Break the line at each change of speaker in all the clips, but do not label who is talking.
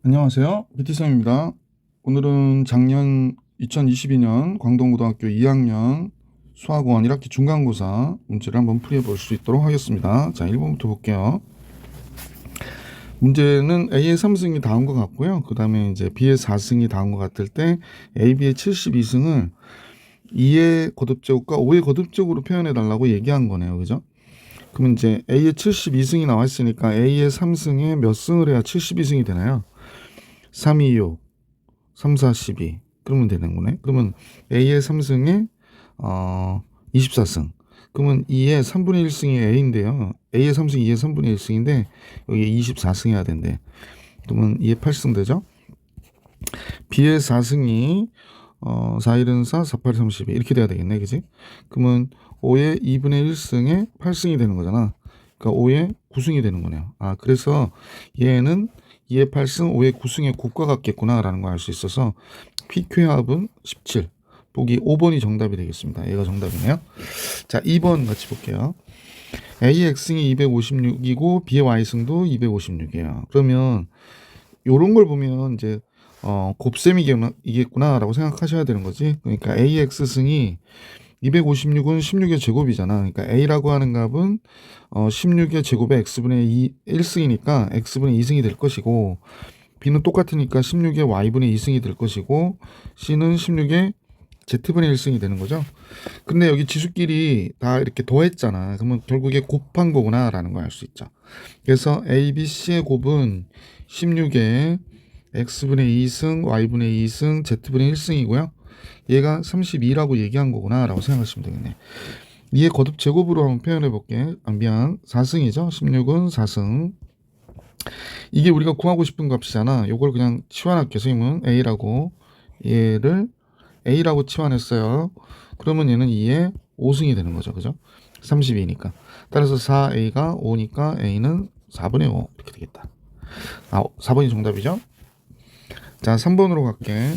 안녕하세요. BT쌤입니다. 오늘은 작년 2022년 광동고등학교 2학년 수학원 1학기 중간고사 문제를 한번 풀어볼 수 있도록 하겠습니다. 자, 1번부터 볼게요. 문제는 A의 3승이 다온 것 같고요. 그 다음에 이제 B의 4승이 다온 것 같을 때 A, B의 72승을 2의 거듭제곱과 5의 거듭제곱으로 표현해 달라고 얘기한 거네요. 그죠? 그러면 이제 A의 72승이 나왔으니까 A의 3승에 몇 승을 해야 72승이 되나요? 3, 2, 6, 3, 4, 12 그러면 되는 거네. 그러면 A의 3승에 24승. 그러면 2의 3분의 1승이 A인데요. A의 3승 2의 3분의 1승인데 여기 24승 해야 된대. 그러면 2의 8승 되죠. B의 4승이 4, 1은 4, 4, 8, 32 이렇게 돼야 되겠네. 그지? 그러면 5의 2분의 1승에 8승이 되는 거잖아. 그러니까 5의 9승이 되는 거네요. 그래서 얘는 2의 8승, 5의 9승의 곱과 같겠구나 라는 걸 알 수 있어서 PQ합은 17. 보기 5번이 정답이 되겠습니다. 얘가 정답이네요. 자, 2번 같이 볼게요. A의 X승이 256이고 B의 Y승도 256이에요. 그러면 요런 걸 보면 이제 곱셈이겠구나 라고 생각하셔야 되는 거지. 그러니까 AX승이 256은 16의 제곱이잖아. 그러니까 A라고 하는 값은 16의 제곱에 X분의 1승이니까 X분의 2승이 될 것이고, B는 똑같으니까 16의 Y분의 2승이 될 것이고, C는 16의 Z분의 1승이 되는 거죠. 근데 여기 지수끼리 다 이렇게 더했잖아. 그러면 결국에 곱한 거구나 라는 걸 알 수 있죠. 그래서 A, B, C의 곱은 16의 X분의 2승, Y분의 2승, Z분의 1승이고요. 얘가 32라고 얘기한 거구나 라고 생각하시면 되겠네. 이의 거듭 제곱으로 한번 표현해 볼게. 미안, 4승이죠. 16은 4승. 이게 우리가 구하고 싶은 값이잖아. 이걸 그냥 치환할게. 선생님은 A라고, 얘를 A라고 치환했어요. 그러면 얘는 2의 5승이 되는 거죠. 그죠? 32니까. 따라서 4A가 5니까 A는 4분의 5 이렇게 되겠다. 4번이 정답이죠. 자, 3번으로 갈게.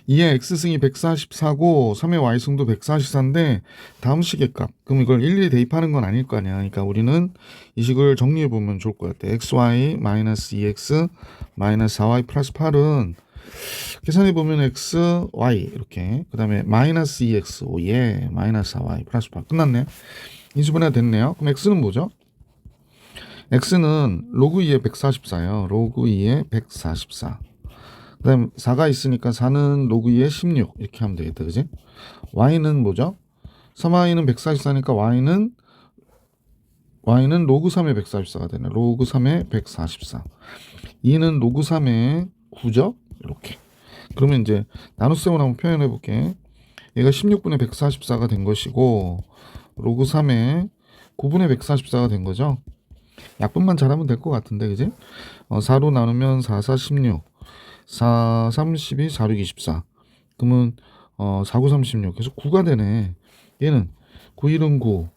2의 X승이 144고 3의 Y승도 144인데 다음 식의 값. 그럼 이걸 일일이 대입하는 건 아닐 거 아니야. 그러니까 우리는 이 식을 정리해 보면 좋을 것 같아. XY 마이너스 2X 마이너스 4Y 플러스 8은 계산해 보면 XY 이렇게. 그 다음에 마이너스 2X 오예 마이너스 4Y 플러스 8 끝났네. 인수분해가 됐네요. 그럼 X는 뭐죠? X는 로그 2의 144예요. 로그 2의 144. 그 다음 4가 있으니까 4는 로그 2의 16 이렇게 하면 되겠다. 그지? Y는 뭐죠? 3Y는 144니까 Y는 로그 3의 144가 되네. 로그 3의 144. 2는 로그 3의 9죠? 이렇게. 그러면 이제 나눗셈을 한번 표현해 볼게. 얘가 16분의 144가 된 것이고 로그 3의 9분의 144가 된 거죠. 약분만 잘하면 될 것 같은데, 그지? 4로 나누면 4, 4, 16. 4, 32, 4, 6, 24. 그러면 4, 9, 36. 그래서 9가 되네. 얘는 9, 1은 9.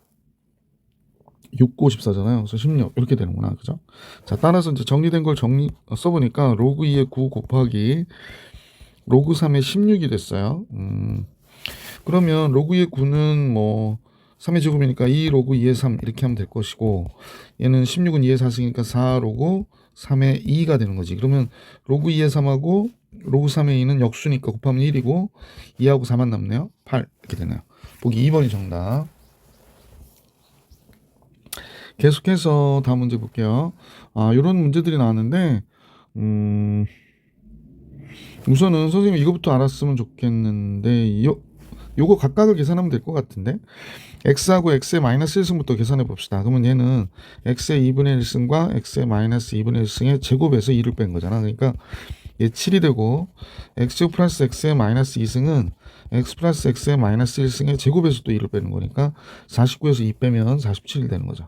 6, 9, 14잖아요. 그래서 16 이렇게 되는구나. 그죠? 자, 따라서 이제 정리된 걸 써보니까 로그 2의 9 곱하기 로그 3의 16이 됐어요. 그러면 로그 2의 9는 뭐 3의 제곱이니까 2 로그 2의 3 이렇게 하면 될 것이고, 얘는 16은 2의 4승이니까 4 로그 3의 2가 되는 거지. 그러면 로그 2의 3하고 로그 3의 2는 역수니까 곱하면 1이고 2하고 4만 남네요. 8 이렇게 되네요. 보기 2번이 정답. 계속해서 다음 문제 볼게요. 이런 문제들이 나왔는데 우선은 선생님 이거부터 알았으면 좋겠는데 요거 각각을 계산하면 될 것 같은데, x하고 x의 마이너스 1승부터 계산해 봅시다. 그러면 얘는 x의 2분의 1승과 x의 마이너스 2분의 1승의 제곱에서 2를 뺀 거잖아. 그러니까 얘 7이 되고, x 플러스 x의 마이너스 2승은 x 플러스 x의 마이너스 1승의 제곱에서 또 2를 빼는 거니까 49에서 2 빼면 47이 되는 거죠.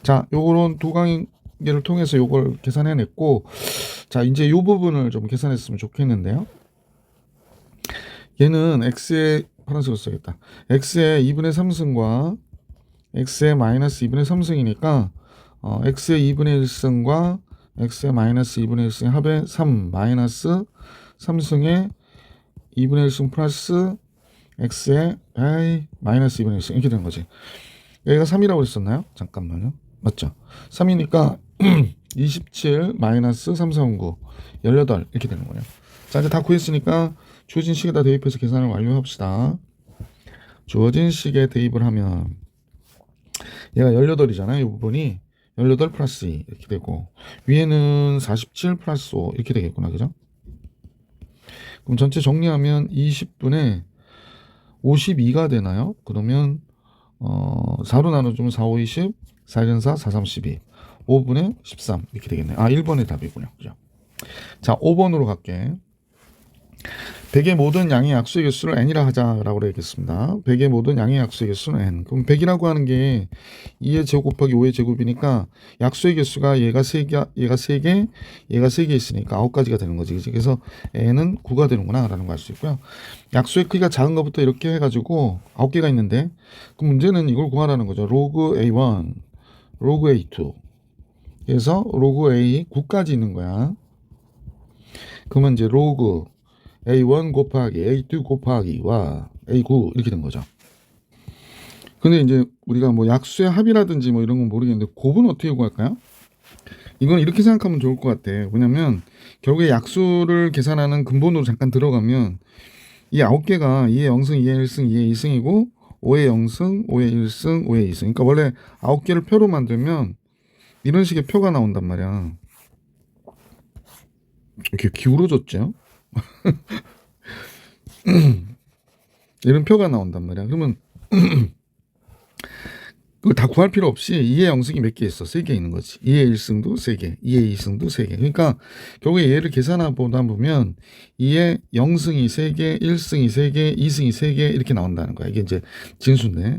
자, 요거는 두 관계를 통해서 요걸 계산해냈고, 자, 이제 요 부분을 좀 계산했으면 좋겠는데요. 얘는 x의 파란색으로 써야겠다. x의 2분의 3승과 x의 마이너스 2분의 3승이니까 x의 2분의 1승과 x의 마이너스 2분의 1승의 합의 3 마이너스 3승의 2분의 1승 플러스 x의 마이너스 2분의 1승 이렇게 되는 거지. 여기가 3이라고 했었나요? 잠깐만요. 맞죠? 3이니까 27 마이너스 3409 18 이렇게 되는 거예요. 자, 이제 다 구했으니까 주어진 식에다 대입해서 계산을 완료합시다. 주어진 식에 대입을 하면 얘가 18이잖아요. 이 부분이 18 플러스 2 이렇게 되고 위에는 47 플러스 5 이렇게 되겠구나. 그죠? 그럼 전체 정리하면 20분에 52가 되나요? 그러면 4로 나눠주면 4, 5, 20, 4, 1, 4, 4, 3, 12 5분의 13 이렇게 되겠네요. 1번의 답이군요. 그죠? 자, 5번으로 갈게. 100의 모든 양의 약수의 개수를 n이라 하자라고 그러겠습니다. 100의 모든 양의 약수의 개수는 n. 그럼 100이라고 하는 게 2의 제곱 곱하기 5의 제곱이니까 약수의 개수가 얘가 3개, 얘가 3개, 얘가 3개 있으니까 9가지가 되는 거지. 그래서 n은 9가 되는구나 라는 걸 알 수 있고요. 약수의 크기가 작은 것부터 이렇게 해가지고 9개가 있는데 그 문제는 이걸 구하라는 거죠. 로그 A1, 로그 A2 그래서 로그 A 9까지 있는 거야. 그러면 이제 로그 A1 곱하기 A2 곱하기와 A9 이렇게 된 거죠. 근데 이제 우리가 뭐 약수의 합이라든지 뭐 이런 건 모르겠는데 곱은 어떻게 구할까요? 이건 이렇게 생각하면 좋을 것 같아. 왜냐면 결국에 약수를 계산하는 근본으로 잠깐 들어가면 이 9개가 2의 0승, 2의 1승, 2의 2승이고 5의 0승, 5의 1승, 5의 2승. 그러니까 원래 9개를 표로 만들면 이런 식의 표가 나온단 말이야. 이렇게 기울어졌죠? 이런 표가 나온단 말이야. 그러면 그걸 다 구할 필요 없이 2의 0승이 몇 개 있어? 3개 있는 거지. 2의 1승도 3개, 2의 2승도 3개. 그러니까 결국에 얘를 계산하다 보면 2의 0승이 3개, 1승이 3개, 2승이 3개 이렇게 나온다는 거야. 이게 이제 진수인데.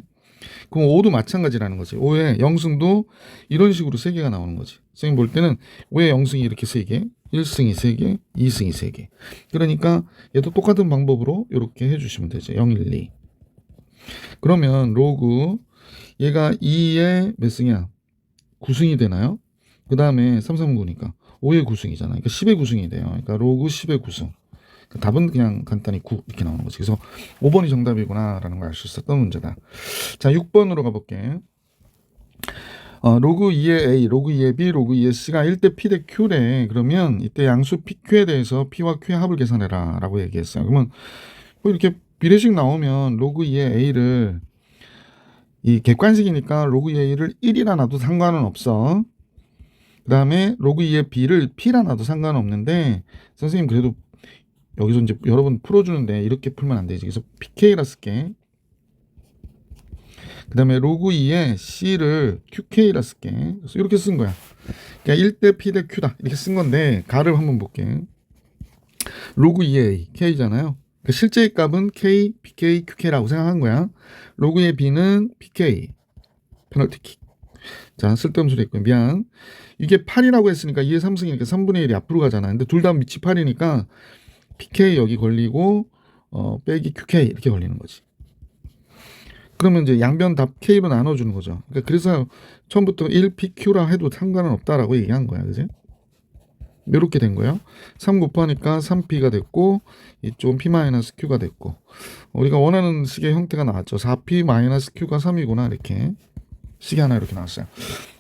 그럼 5도 마찬가지라는 거지. 5의 0승도 이런 식으로 3개가 나오는 거지. 선생님 볼 때는 5의 0승이 이렇게 3개, 1승이 3개, 2승이 3개. 그러니까 얘도 똑같은 방법으로 이렇게 해주시면 되죠. 0, 1, 2. 그러면 로그 얘가 2의 몇 승이야? 9승이 되나요? 그 다음에 3, 3, 9니까 5의 9승이잖아. 그러니까 10의 9승이 돼요. 그러니까 로그 10의 9승. 그러니까 답은 그냥 간단히 9 이렇게 나오는 거지. 그래서 5번이 정답이구나 라는 걸 알 수 있었던 문제다. 자, 6번으로 가볼게. 로그 2의 A, 로그 2의 B, 로그 2의 C가 1대 P 대 Q래. 그러면 이때 양수 PQ에 대해서 P와 Q의 합을 계산해라 라고 얘기했어요. 그러면 뭐 이렇게 비례식 나오면 로그 2의 A를 이 객관식이니까 로그 2의 A를 1이라 놔도 상관은 없어. 그 다음에 로그 2의 B를 P라 놔도 상관은 없는데 선생님 그래도 여기서 이제 여러분 풀어주는데 이렇게 풀면 안 되지. 그래서 PK라 쓸게. 그 다음에 로그 2의 C를 QK라 쓸게. 그래서 이렇게 쓴 거야. 그러니까 1대 P 대 Q다. 이렇게 쓴 건데 가를 한번 볼게. 로그 2의 A, K잖아요. 그러니까 실제의 값은 K, PK, QK라고 생각한 거야. 로그 2의 B는 PK. 페널티킥. 자, 쓸데없는 소리 했고요. 미안. 이게 8이라고 했으니까 2의 3승이니까 3분의 1이 앞으로 가잖아. 근데 둘 다 밑이 8이니까 PK 여기 걸리고 빼기 QK 이렇게 걸리는 거지. 그러면 이제 양변 답 K로 나눠주는 거죠. 그러니까 그래서 처음부터 1PQ라 해도 상관은 없다라고 얘기한 거야. 그지? 이렇게 된 거예요. 3 곱하니까 3P가 됐고 이쪽은 P-Q가 됐고 우리가 원하는 식의 형태가 나왔죠. 4P-Q가 3이구나 이렇게 식이 하나 이렇게 나왔어요.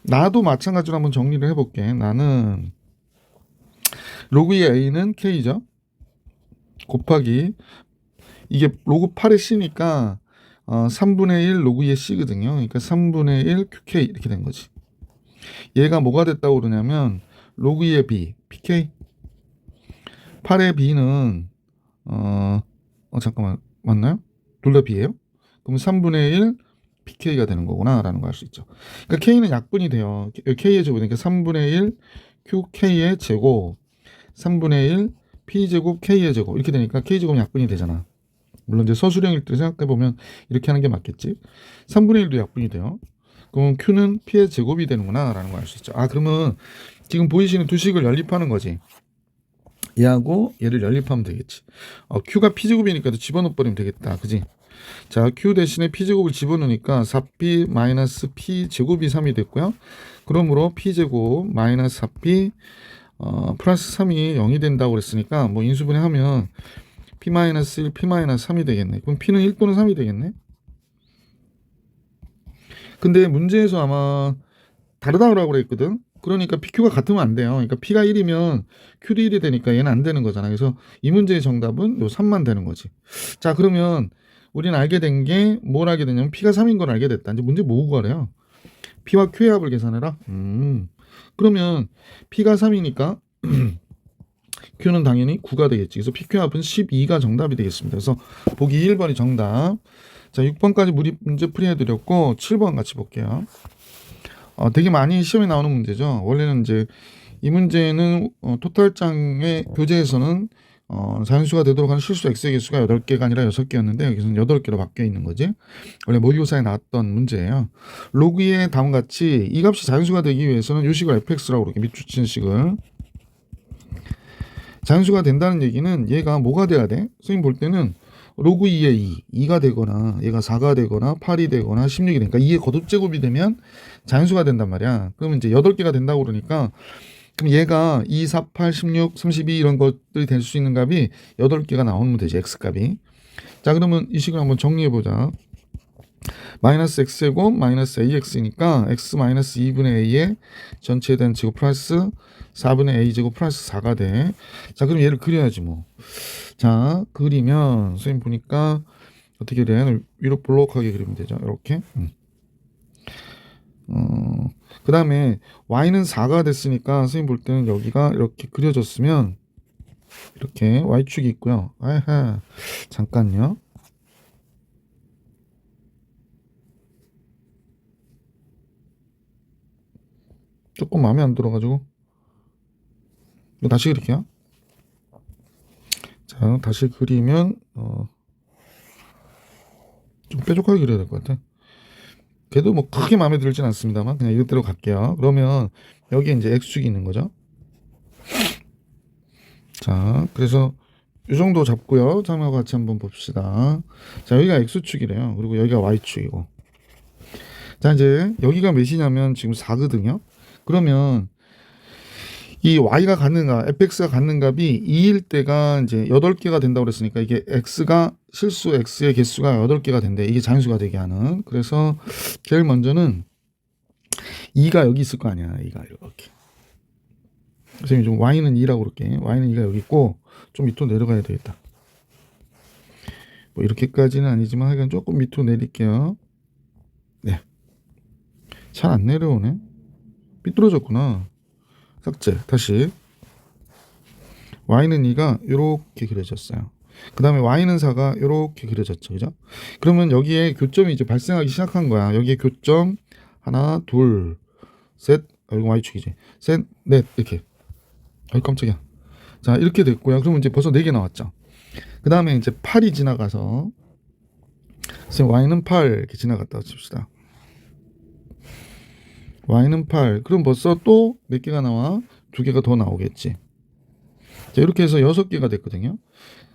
나도 마찬가지로 한번 정리를 해볼게. 나는 로그의 A는 K죠. 곱하기 이게 로그 8의 C니까 3분의 1 로그의 C거든요. 그러니까 3분의 1 QK 이렇게 된 거지. 얘가 뭐가 됐다고 그러냐면 로그의 B, PK. 8의 B는 잠깐만 맞나요? 둘 다 B예요? 그럼 3분의 1 PK가 되는 거구나 라는 걸 알 수 있죠. 그러니까 K는 약분이 돼요. K의 제곱이니까 3분의 1 QK의 제곱 3분의 1 P제곱 K의 제곱 이렇게 되니까 K제곱 약분이 되잖아. 물론 이제 서술형일 때 생각해보면 이렇게 하는 게 맞겠지. 3분의 1도 약분이 돼요. 그럼 Q는 P의 제곱이 되는구나 라는 걸 알 수 있죠. 그러면 지금 보이시는 두 식을 연립하는 거지. 얘하고 얘를 연립하면 되겠지. Q가 P제곱이니까 집어넣어버리면 되겠다. 그지? 자, Q 대신에 P제곱을 집어넣으니까 4P 마이너스 P제곱이 3이 됐고요. 그러므로 P제곱 마이너스 4P 플러스 3이 0이 된다고 그랬으니까 뭐 인수분해하면 P-1, P-3이 되겠네. 그럼 P는 1 또는 3이 되겠네. 근데 문제에서 아마 다르다고 그랬거든. 그러니까 PQ가 같으면 안 돼요. 그러니까 P가 1이면 Q도 1이 되니까 얘는 안 되는 거잖아. 그래서 이 문제의 정답은 요 3만 되는 거지. 자, 그러면 우리는 알게 된 게 뭘 알게 됐냐면 P가 3인 걸 알게 됐다. 이제 문제 뭐 구하래요? P와 Q의 합을 계산해라. 그러면 P가 3이니까 Q는 당연히 9가 되겠지. 그래서 PQ 합은 12가 정답이 되겠습니다. 그래서 보기 1번이 정답. 자, 6번까지 문제 풀이해드렸고 7번 같이 볼게요. 되게 많이 시험에 나오는 문제죠. 원래는 이제 이 문제는 토탈장의 교재에서는 자연수가 되도록 하는 실수 x의 개수가 8개가 아니라 6개였는데 여기서는 8개로 바뀌어 있는 거지. 원래 모의고사에 나왔던 문제예요. 로그 2의 다음 같이 이 값이 자연수가 되기 위해서는 이 식을 fx라고 그렇게 밑줄치는 식을. 자연수가 된다는 얘기는 얘가 뭐가 돼야 돼? 선생님 볼 때는 로그 2의 2가 되거나 얘가 4가 되거나 8이 되거나 16이 되니까 2의 거듭제곱이 되면 자연수가 된단 말이야. 그러면 이제 8개가 된다고 그러니까 그럼 얘가 2, 4, 8, 16, 32 이런 것들이 될 수 있는 값이 8개가 나오면 되지, x값이. 자, 그러면 이 식을 한번 정리해보자. 마이너스 x제곱 마이너스 ax니까 x 마이너스 2분의 a의 전체에 대한 제곱 플러스 4분의 a제곱 플러스 4가 돼. 자, 그럼 얘를 그려야지 뭐. 자, 그리면 선생님 보니까 어떻게 돼? 위로 볼록하게 그리면 되죠. 이렇게. 그 다음에 y는 4가 됐으니까 선생님 볼 때는 여기가 이렇게 그려졌으면 이렇게 y축이 있고요. 아하, 잠깐요. 조금 마음에 안 들어가지고 이거 다시 그릴게요. 자, 다시 그리면 좀 뾰족하게 그려야 될 것 같아. 그래도 뭐 크게 마음에 들진 않습니다만 그냥 이대로 갈게요. 그러면 여기에 이제 x축이 있는 거죠. 자, 그래서 이 정도 잡고요. 참여와 같이 한번 봅시다. 자, 여기가 x축이래요. 그리고 여기가 y축이고. 자, 이제 여기가 몇이냐면 지금 4거든요. 그러면 이 y가 갖는 값, fx가 갖는 값이 2일 때가 이제 8개가 된다고 그랬으니까 이게 x가 실수 x의 개수가 8개가 된대. 이게 자연수가 되게 하는. 그래서 제일 먼저는 2가 여기 있을 거 아니야. 2가 이렇게. 선생님 좀 y는 2라고 그럴게. y는 2가 여기 있고 좀 밑으로 내려가야 되겠다. 뭐 이렇게까지는 아니지만 하여간 조금 밑으로 내릴게요. 네. 잘 안 내려오네. 삐뚤어졌구나. 삭제. 다시. y는 2가 이렇게 그려졌어요. 그 다음에 y는 4가 이렇게 그려졌죠. 그죠? 그러면 여기에 교점이 이제 발생하기 시작한 거야. 여기에 교점 하나, 둘, 셋. 이거 y축이지. 셋, 넷. 이렇게. 아이 깜짝이야. 자, 이렇게 됐고요. 그러면 이제 벌써 4개 나왔죠. 그 다음에 이제 8이 지나가서 선생님 y는 8 이렇게 지나갔다 칩시다. y는 8. 그럼 벌써 또 몇 개가 나와? 2개가 더 나오겠지. 자, 이렇게 해서 6개가 됐거든요.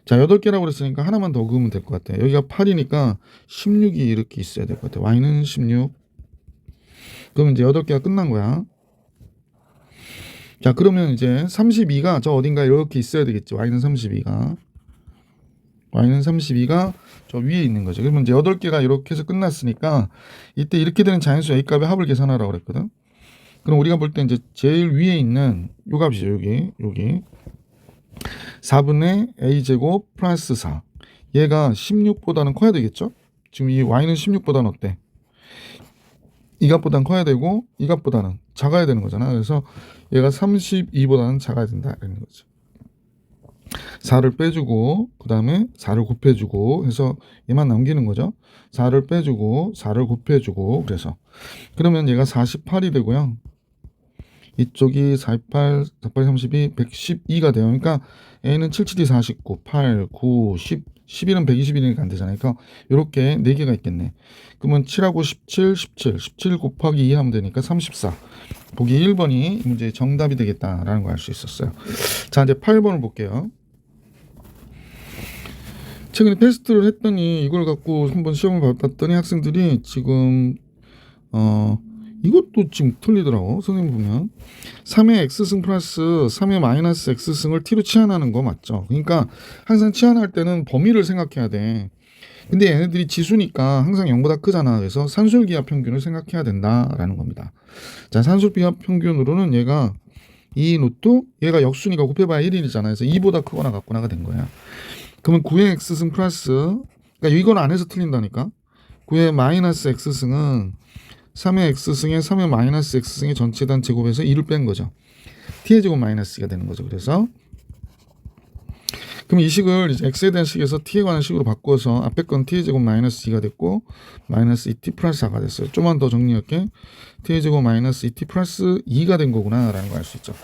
자, 8개라고 그랬으니까 하나만 더 그으면 될 것 같아요. 여기가 8이니까 16이 이렇게 있어야 될 것 같아요. y는 16. 그러면 이제 8개가 끝난 거야. 자, 그러면 이제 32가 저 어딘가 이렇게 있어야 되겠지. y는 32가. y는 32가 저 위에 있는 거죠. 그러면 이제 8개가 이렇게 해서 끝났으니까 이때 이렇게 되는 자연수 A값의 합을 계산하라고 그랬거든. 그럼 우리가 볼 때 이제 제일 위에 있는 요 값이죠. 여기 4분의 A제곱 플러스 4. 얘가 16보다는 커야 되겠죠? 지금 이 y는 16보다는 어때? 이 값보다는 커야 되고 이 값보다는 작아야 되는 거잖아. 그래서 얘가 32보다는 작아야 된다 이런 거죠. 4를 빼주고 그 다음에 4를 곱해주고 해서 얘만 남기는 거죠. 4를 빼주고 4를 곱해주고 그래서 그러면 얘가 48이 되고요. 이쪽이 48, 48, 32, 112가 돼요. 그러니까 A는 7, 7이 49, 8, 9, 10, 11은 120이니까 안 되잖아요. 그러니까 이렇게 4개가 있겠네. 그러면 7하고 17, 17, 17 곱하기 2 하면 되니까 34. 보기 1번이 문제의 정답이 되겠다라는 걸 알 수 있었어요. 자, 이제 8번을 볼게요. 최근에 테스트를 했더니 이걸 갖고 한번 시험을 봤더니 학생들이 지금 이것도 지금 틀리더라고. 선생님 보면 3의 x승 플러스 3의 마이너스 x승을 t로 치환하는 거 맞죠? 그러니까 항상 치환할 때는 범위를 생각해야 돼. 근데 얘네들이 지수니까 항상 0보다 크잖아. 그래서 산술기하 평균을 생각해야 된다라는 겁니다. 자, 산술기하 평균으로는 얘가 2 노트, 얘가 역순이가 곱해봐야 1이잖아. 그래서 2보다 크거나 같거나가 된 거야. 그러면 9의 x승 플러스, 그러니까 이건 안 해서 틀린다니까. 9의 마이너스 x승은 3의 x승에 3의 마이너스 x승의 전체단 제곱에서 2를 뺀 거죠. t의 제곱 마이너스 2가 되는 거죠. 그래서 그럼 이 식을 이제 x에 대한 식에서 t에 관한 식으로 바꿔서 앞에 건 t의 제곱 마이너스 2가 됐고 마이너스 2t 플러스 4가 됐어요. 좀만 더 정리할게. t의 제곱 마이너스 2t 플러스 2가 된 거구나 라는 걸 알 수 있죠.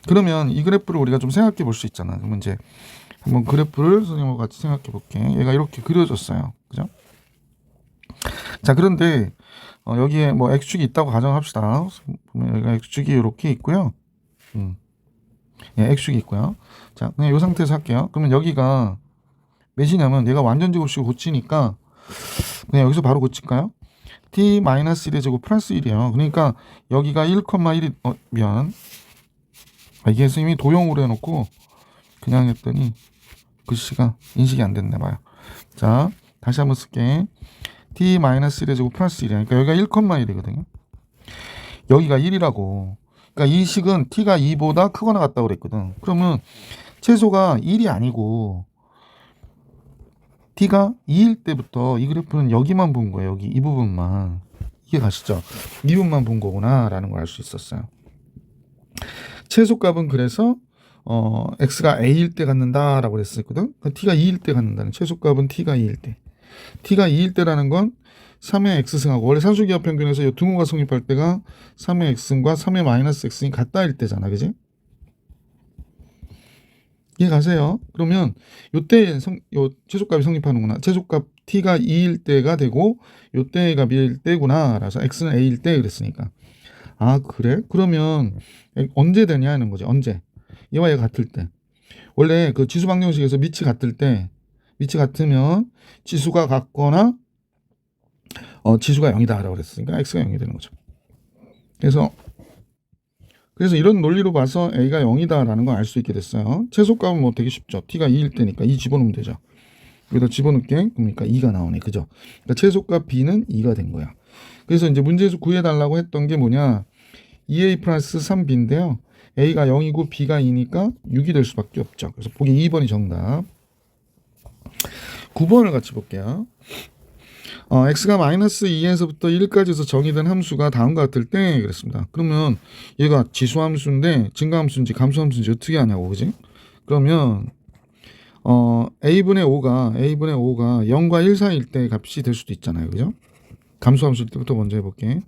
그러면 이 그래프를 우리가 좀 생각해 볼 수 있잖아. 그러면 이제 한번 그래프를 선생님하고 같이 생각해 볼게. 얘가 이렇게 그려졌어요. 그죠? 자, 그런데 여기에 뭐 x축이 있다고 가정합시다. 보면 여기가 x축이 이렇게 있고요. 예, x축이 있고요. 자, 그냥 이 상태에서 할게요. 그러면 여기가 몇이냐면 얘가 완전 제곱식을 고치니까 그냥 여기서 바로 고칠까요? t-1의 제곱 플러스 1이에요. 그러니까 여기가 1,1이 미안. 이게 선생님이 도형으로 해놓고 그냥 했더니 글씨가 인식이 안 됐나 봐요. 자, 다시 한번 쓸게. t-1의 제곱 플러스 1이야. 그러니까 여기가 1,1이거든요. 여기가 1이라고. 그러니까 이 식은 t가 2보다 크거나 같다고 그랬거든. 그러면 최소가 1이 아니고 t가 2일 때부터 이 그래프는 여기만 본 거예요. 여기 이 부분만. 이해 가시죠? 이 부분만 본 거구나 라는 걸 알 수 있었어요. 최소값은 그래서 x가 a일 때 갖는다라고 그랬었거든. t가 2일 때 갖는다는 최소값은 t가 2일 때. t가 2일 때라는 건 3의 x승하고 원래 산술기하 평균에서 이 등호가 성립할 때가 3의 x승과 3의 마이너스 x승이 같다일 때잖아. 그지? 이해 가세요? 그러면 요때 요 최소값이 성립하는구나. 최소값 t가 2일 때가 되고 요때가 b일 때구나. 라서 x는 a일 때 그랬으니까. 아, 그래? 그러면 언제 되냐 하는 거지. 언제? 얘와 얘가 같을 때. 원래 그 지수 방정식에서 밑이 같을 때, 밑이 같으면 지수가 같거나 지수가 0이다라고 그랬으니까 x가 0이 되는 거죠. 그래서 이런 논리로 봐서 a가 0이다라는 걸 알 수 있게 됐어요. 최소값은 뭐 되게 쉽죠. t가 2일 때니까 2 집어넣으면 되죠. 여기다 집어넣게 그러니까 2가 나오네. 그죠? 그러니까 최소값 b는 2가 된 거야. 그래서 이제 문제에서 구해달라고 했던 게 뭐냐? 2a 플러스 3b인데요. a가 0이고 b가 2니까 6이 될 수밖에 없죠. 그래서 보기 2번이 정답. 9번을 같이 볼게요. x가 마이너스 2에서부터 1까지에서 정의된 함수가 다음과 같을 때 그랬습니다. 그러면 얘가 지수함수인데 증가함수인지 감소함수인지 어떻게 하냐고. 그지? 그러면 a분의 5가 0과 1 사이일 때 값이 될 수도 있잖아요. 그죠? 감소함수일 때부터 먼저 해볼게.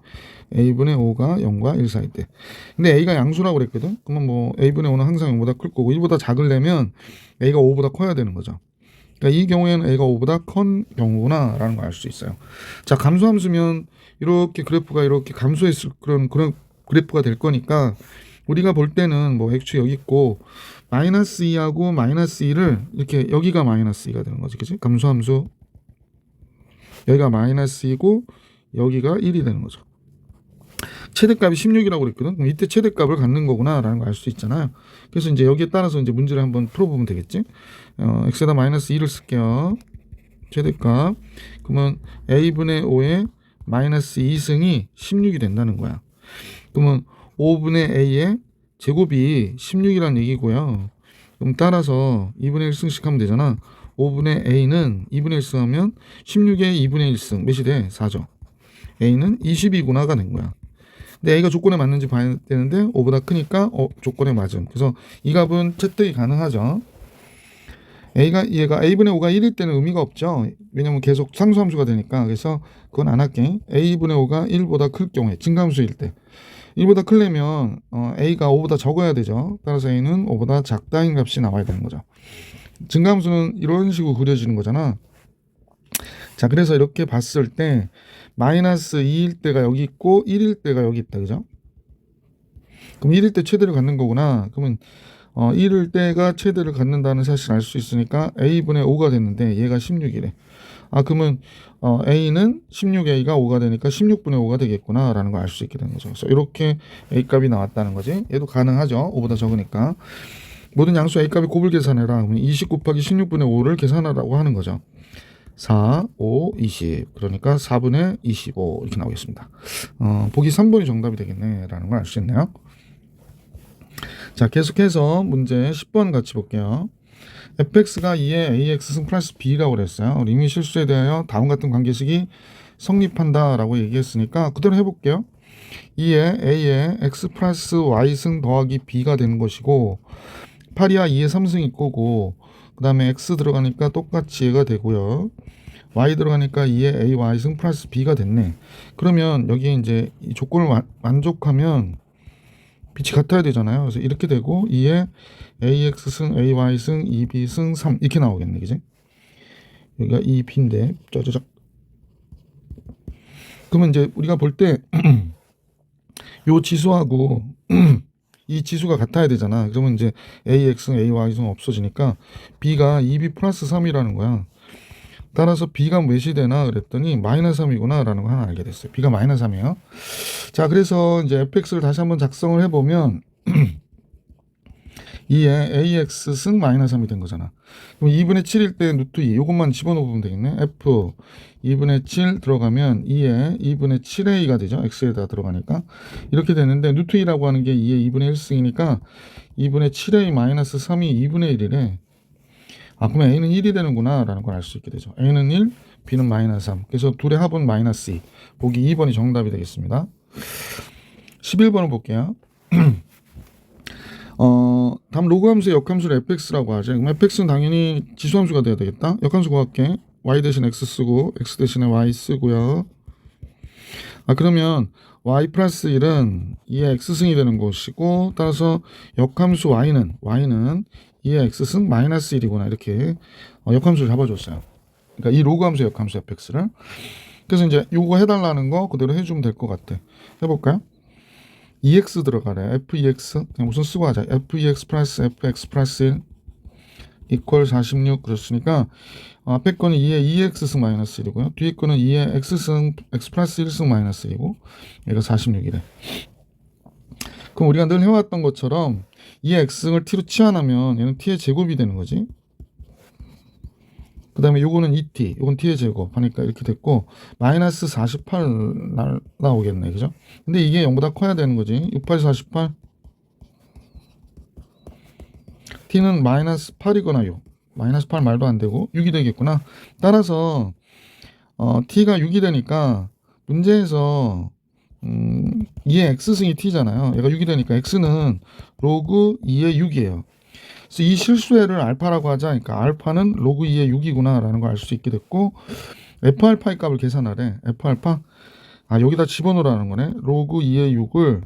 a분의 5가 0과 1 사이일 때. 근데 a가 양수라고 그랬거든. 그러면 뭐 a분의 5는 항상 0보다 클 거고 1보다 작으려면 a가 5보다 커야 되는 거죠. 그러니까 이 경우에는 a가 5보다 큰 경우구나 라는 걸 알 수 있어요. 자, 감소함수면 이렇게 그래프가 이렇게 감소했을 그런 그래프가 될 거니까 우리가 볼 때는 뭐 x축 여기 있고 마이너스 2하고 마이너스 2를 이렇게 여기가 마이너스 2가 되는 거지. 그치? 감소함수 여기가 마이너스 2고 여기가 1이 되는 거죠. 최대값이 16이라고 그랬거든. 그럼 이때 최대값을 갖는 거구나 라는 걸 알 수 있잖아요. 그래서 이제 여기에 따라서 이제 문제를 한번 풀어보면 되겠지. x에다 마이너스 2를 쓸게요. 최대값. 그러면 a분의 5의 마이너스 2승이 16이 된다는 거야. 그러면 5분의 a의 제곱이 16이라는 얘기고요. 그럼 따라서 2분의 1승씩 하면 되잖아. 5분의 a는 2분의 1승 하면 16의 2분의 1승 몇이 돼? 4죠. a는 22구나가 된 거야. 근데 a가 조건에 맞는지 봐야 되는데 5보다 크니까 조건에 맞음. 그래서 이 값은 채택이 가능하죠. 얘가 a분의 5가 1일 때는 의미가 없죠. 왜냐면 계속 상수함수가 되니까. 그래서 그건 안 할게. a분의 5가 1보다 클 경우에 증가함수일 때 1보다 크려면 a가 5보다 적어야 되죠. 따라서 a는 5보다 작다인 값이 나와야 되는 거죠. 증가함수는 이런 식으로 그려지는 거잖아. 자, 그래서 이렇게 봤을 때 마이너스 2일 때가 여기 있고 1일 때가 여기 있다. 그죠? 그럼 1일 때 최대를 갖는 거구나. 그러면 1일 때가 최대를 갖는다는 사실을 알 수 있으니까 a분의 5가 됐는데 얘가 16이래. 아, 그러면 a는 16a가 5가 되니까 16분의 5가 되겠구나 라는 걸 알 수 있게 되는 거죠. 그래서 이렇게 a값이 나왔다는 거지. 얘도 가능하죠. 5보다 적으니까. 모든 양수 a값이 곱을 계산해라. 그러면 20 곱하기 16분의 5를 계산하라고 하는 거죠. 4, 5, 20. 그러니까 4분의 25 이렇게 나오겠습니다. 보기 3번이 정답이 되겠네라는 걸 알 수 있네요. 자, 계속해서 문제 10번 같이 볼게요. fx가 2의 ax승 플러스 b라고 그랬어요. 리밋 실수에 대하여 다음 같은 관계식이 성립한다라고 얘기했으니까 그대로 해볼게요. 2의 a의 x 플러스 y승 더하기 b가 되는 것이고 8이야 2의 3승일 거고 그 다음에 x 들어가니까 똑같이 얘가 되고요. y 들어가니까 2의 a y승 플러스 b가 됐네. 그러면 여기 이제 이 조건을 만족하면 빛이 같아야 되잖아요. 그래서 이렇게 되고 2의 ax승 ay승 2b승 3 이렇게 나오겠네. 그지? 여기가 2b인데 짜자작. 그러면 이제 우리가 볼 때 요 지수하고 이 지수가 같아야 되잖아. 그러면 이제 ax승 ay승 없어지니까 b가 2b 플러스 3이라는 거야. 따라서 b가 몇이 되나 그랬더니 마이너스 3이구나 라는 거 하나 알게 됐어요. b가 마이너스 3이에요. 자, 그래서 이제 fx를 다시 한번 작성을 해보면 2의 ax승 마이너스 3이 된 거잖아. 그럼 2분의 7일 때 루트 2 요것만 집어넣으면 되겠네. f 2분의 7 들어가면 2의 2분의 7a가 되죠. x에다 들어가니까 이렇게 되는데 루트 2라고 하는 게 2의 2분의 1승이니까 2분의 7a 마이너스 3이 2분의 1이래. 아, 그러면 a는 1이 되는구나 라는 걸 알 수 있게 되죠. a는 1, b는 마이너스 3. 그래서 둘의 합은 마이너스 2. 보기 2번이 정답이 되겠습니다. 11번을 볼게요. 다음 로그 함수의 역함수를 fx라고 하죠. 그럼 fx는 당연히 지수함수가 돼야 되겠다. 역함수 구할게. y 대신 x 쓰고 x 대신에 y 쓰고요. 아, 그러면 y 플러스 1은 2의 x승이 되는 것이고 따라서 역함수 y는 2의 x승 마이너스 1이구나 이렇게 역함수를 잡아줬어요. 그러니까 이 로그 함수의 역함수 fx를. 그래서 이제 요거 해달라는 거 그대로 해주면 될 것 같아. 해볼까요? 2x 들어가래. f2x 그냥 우선 쓰고 하자. f2x 플러스 fx 플러스 1 이퀄 46 그렇으니까 앞에 거는 2의 2x승 마이너스 1이고요. 뒤에 거는 2의 x승 x 플러스 1승 마이너스 1이고 얘가 46이래. 그럼 우리가 늘 해왔던 것처럼 2의 x승을 t로 치환하면 얘는 t의 제곱이 되는 거지. 그 다음에 요거는 2t, 요건 t의 제곱 하니까 이렇게 됐고 마이너스 48 나오겠네. 그죠? 근데 이게 0보다 커야 되는 거지. 68, 48 t는 마이너스 8이거나 6 마이너스 8 말도 안 되고 6이 되겠구나. 따라서 t가 6이 되니까 문제에서 2의 x승이 t잖아요. 얘가 6이 되니까 x는 로그 2의 6이에요. 그래서 이 실수회를 알파라고 하자. 그러니까 알파는 로그 2의 6이구나 라는 걸 알 수 있게 됐고 F알파의 값을 계산하래. F알파 여기다 집어넣으라는 거네. 로그 2의 6을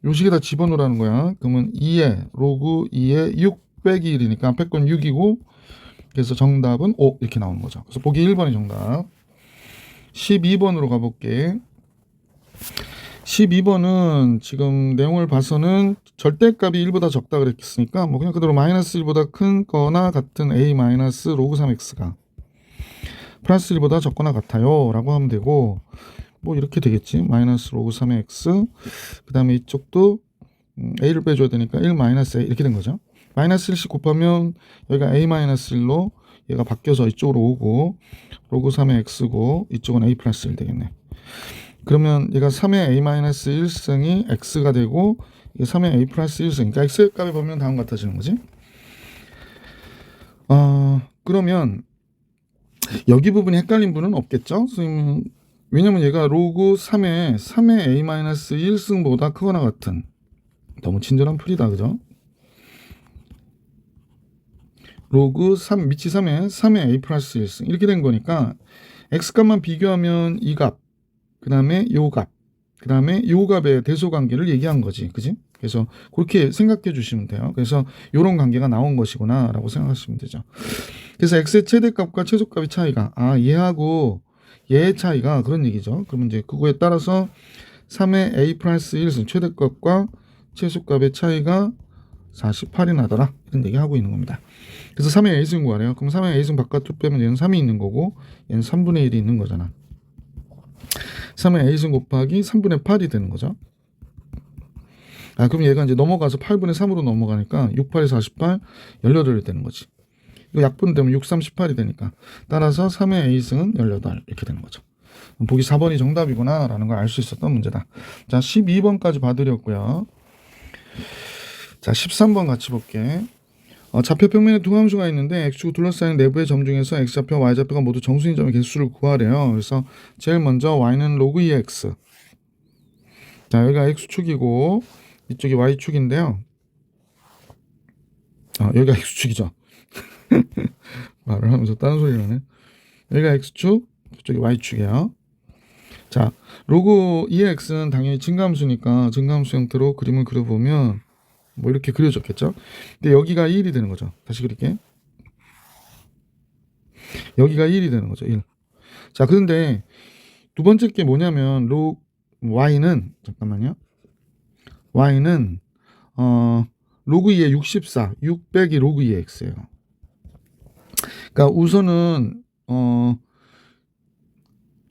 요식에다 집어넣으라는 거야. 그러면 2의 로그 2의 6 빼기 1이니까 앞에 건 6이고 그래서 정답은 5 이렇게 나오는 거죠. 그래서 보기 1번이 정답. 12번으로 가볼게. 12번은 지금 내용을 봐서는 절대값이 1보다 적다 그랬으니까 뭐 그냥 그대로 마이너스 1보다 큰 거나 같은 a 마이너스 로그 3x가 플러스 1보다 적거나 같아요 라고 하면 되고 뭐 이렇게 되겠지. 마이너스 로그 3의 x 그 다음에 이쪽도 a를 빼줘야 되니까 1 마이너스 a 이렇게 된 거죠. 마이너스 1씩 곱하면 여기가 a 마이너스 1로 얘가 바뀌어서 이쪽으로 오고 로그 3의 x고 이쪽은 a 플러스 1 되겠네. 그러면 얘가 3의 a-1승이 x가 되고 이게 3의 a 플러스 1승. 그러니까 x의 값을 보면 다음 같아지는 거지. 그러면 여기 부분이 헷갈린 분은 없겠죠? 선생님, 왜냐면 얘가 로그 3의 a-1승보다 크거나 같은 너무 친절한 풀이다. 그죠? 로그 3 미치 3의 a 플러스 1승 이렇게 된 거니까 x값만 비교하면 이 값 그 다음에 요 값, 그 다음에 요 값의 대소관계를 얘기한 거지. 그지? 그래서 그렇게 생각해 주시면 돼요. 그래서 요런 관계가 나온 것이구나 라고 생각하시면 되죠. 그래서 x의 최대값과 최소값의 차이가 얘하고 얘의 차이가 그런 얘기죠. 그러면 이제 그거에 따라서 3의 a 플러스 1승 최대값과 최소값의 차이가 48이 나더라 이런 얘기 하고 있는 겁니다. 그래서 3의 a승 구하래요. 그럼 3의 a승 바깥쪽 빼면 얘는 3이 있는 거고 얘는 3분의 1이 있는 거잖아. 3의 a승 곱하기 3분의 8이 되는 거죠. 그럼 얘가 이제 넘어가서 8분의 3으로 넘어가니까 6, 8에 48, 18이 되는 거지. 이거 약분되면 6, 3, 18이 되니까. 따라서 3의 A승은 18 이렇게 되는 거죠. 보기 4번이 정답이구나 라는 걸 알 수 있었던 문제다. 자, 12번까지 봐드렸고요. 자, 13번 같이 볼게. 좌표 평면에 두 함수가 있는데 x축을 둘러싸인 내부의 점 중에서 x좌표와 y좌표가 모두 정수인 점의 개수를 구하래요. 그래서 제일 먼저 y는 로그 2x. 자, 여기가 x축이고 이쪽이 y축인데요. 여기가 x축이죠. 말을 하면서 다른 소리를 하네. 여기가 x축, 이쪽이 y축이에요. 자, 로그 2x는 당연히 증가함수니까 증가함수 형태로 그림을 그려보면 뭐 이렇게 그려졌겠죠. 근데 여기가 1이 되는 거죠. 다시 그릴게. 여기가 1이 되는 거죠. 1. 자, 그런데 두 번째 게 뭐냐면 y는 잠깐만요. y는 로그 2의 64, 6 빼기 로그 2의 x예요. 그러니까 우선은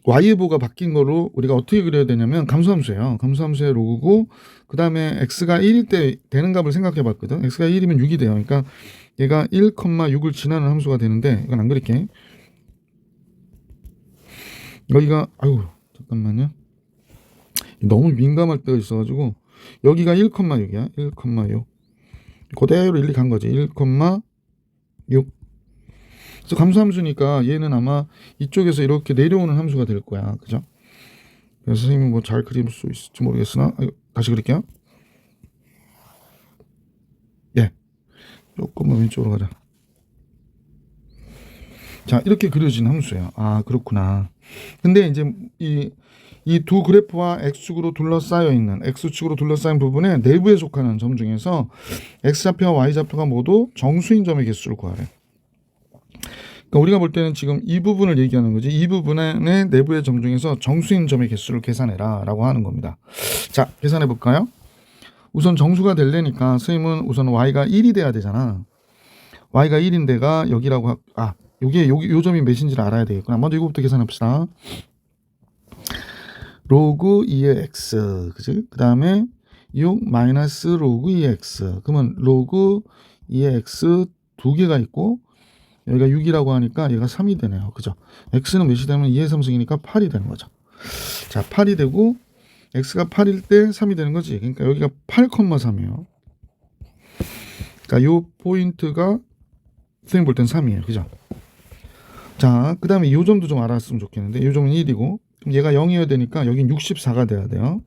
y의보가 바뀐 거로 우리가 어떻게 그려야 되냐면 감소함수예요. 감소함수의 로그고 그 다음에 x가 1일 때 되는 값을 생각해 봤거든. x가 1이면 6이 돼요. 그러니까 얘가 1,6을 지나는 함수가 되는데 이건 안 그릴게. 여기가 아이고 잠깐만요. 너무 민감할 때가 있어가지고 여기가 1,6이야. 1,6 그대로 일리 간 거지. 1,6 그래서 감소함수니까 얘는 아마 이쪽에서 이렇게 내려오는 함수가 될 거야. 그죠? 그래서 선생님이 뭐 잘 그릴 수 있을지 모르겠으나 다시 그릴게요. 예, 조금만 왼쪽으로 가자. 자, 이렇게 그려진 함수예요. 아, 그렇구나. 근데 이제 이 두 그래프와 x축으로 둘러싸여 있는 x축으로 둘러싸인 부분의 내부에 속하는 점 중에서 x좌표와 y좌표가 모두 정수인 점의 개수를 구하래. 그러니까 우리가 볼 때는 지금 이 부분을 얘기하는 거지. 이 부분의 내부의 점 중에서 정수인 점의 개수를 계산해라 라고 하는 겁니다. 자, 계산해 볼까요? 우선 정수가 되려니까 선생님은 우선 y가 1이 돼야 되잖아. y가 1인 데가 여기라고 요 점이 몇인지를 알아야 되겠구나. 먼저 이거부터 계산해 봅시다. 로그 2의 x, 그지? 그 다음에 6 마이너스 로그 2의 x. 그러면 로그 2의 x 두 개가 있고 여기가 6이라고 하니까 얘가 3이 되네요. 그죠? x는 몇이 되면 2의 3승이니까 8이 되는 거죠. 자, 8이 되고 x가 8일 때 3이 되는 거지. 그러니까 여기가 8,3이에요. 그러니까 요 포인트가 선생님 볼 땐 3이에요. 그죠? 자, 그 다음에 요 점도 좀 알았으면 좋겠는데 요 점은 1이고 그럼 얘가 0이어야 되니까 여긴 64가 돼야 돼요.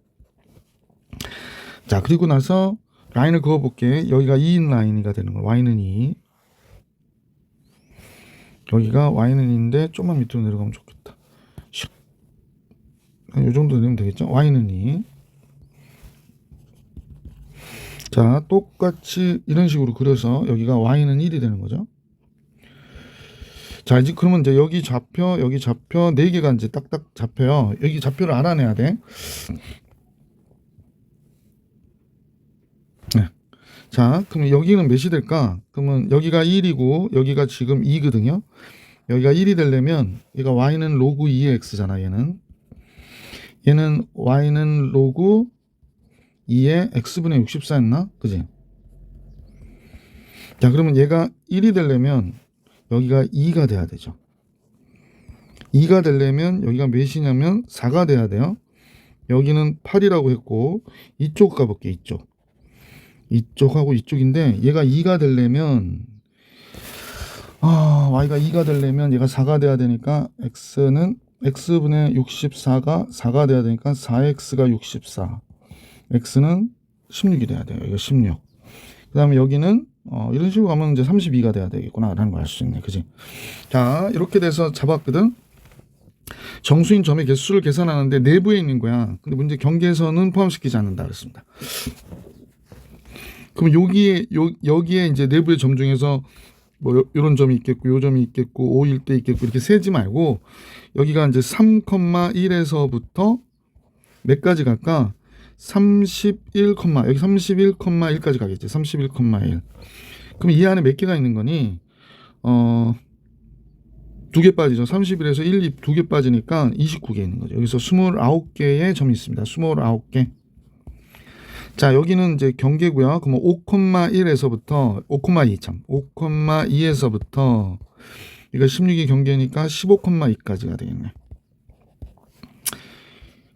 자, 그리고 나서 라인을 그어볼게. 여기가 2인 라인이가 되는 거예요. y는 2. 여기가 y는 2인데 좀만 밑으로 내려가면 좋겠다. 이 정도 되면 되겠죠? y는 2. 자, 똑같이 이런 식으로 그려서 여기가 y는 1이 되는 거죠. 자, 이제 그러면 이제 여기 좌표 4개가 이제 딱딱 잡혀요. 여기 좌표를 알아내야 돼. 네. 자, 그럼 여기는 몇이 될까? 그러면 여기가 1이고 여기가 지금 2거든요. 여기가 1이 되려면 얘가 y는 로그 2의 x잖아. 얘는 y는 로그 2의 x분의 64였나? 그지? 자, 그러면 얘가 1이 되려면 여기가 2가 돼야 되죠. 2가 되려면 여기가 몇이냐면 4가 돼야 돼요. 여기는 8이라고 했고 이쪽 가볼게. 이쪽하고 이쪽인데 얘가 2가 되려면 y가 2가 되려면 얘가 4가 돼야 되니까 x는 x분의 64가 4가 돼야 되니까 4x가 64 x는 16이 돼야 돼요. 이거 16. 그 다음에 여기는 이런 식으로 가면 이제 32가 돼야 되겠구나 라는 걸 알 수 있네. 그지? 자, 이렇게 돼서 잡았거든. 정수인 점의 개수를 계산하는데 내부에 있는 거야. 근데 문제 경계선은 포함시키지 않는다 그랬습니다. 그럼 여기에 이제 내부의 점 중에서 뭐 이런 점이 있겠고 요 점이 있겠고 5일 때 있겠고 이렇게 세지 말고 여기가 이제 3,1에서부터 몇 가지 갈까? 31, 여기 31,1까지 가겠지. 31,1. 그럼 이 안에 몇 개가 있는 거니? 2개 빠지죠. 31에서 1, 2, 2개 빠지니까 29개 있는 거죠. 여기서 29개의 점이 있습니다. 29개. 자, 여기는 이제 경계고요. 그러면 5,1에서부터 5,2 참. 5,2에서부터 이거 16이 경계니까 15,2까지가 되겠네.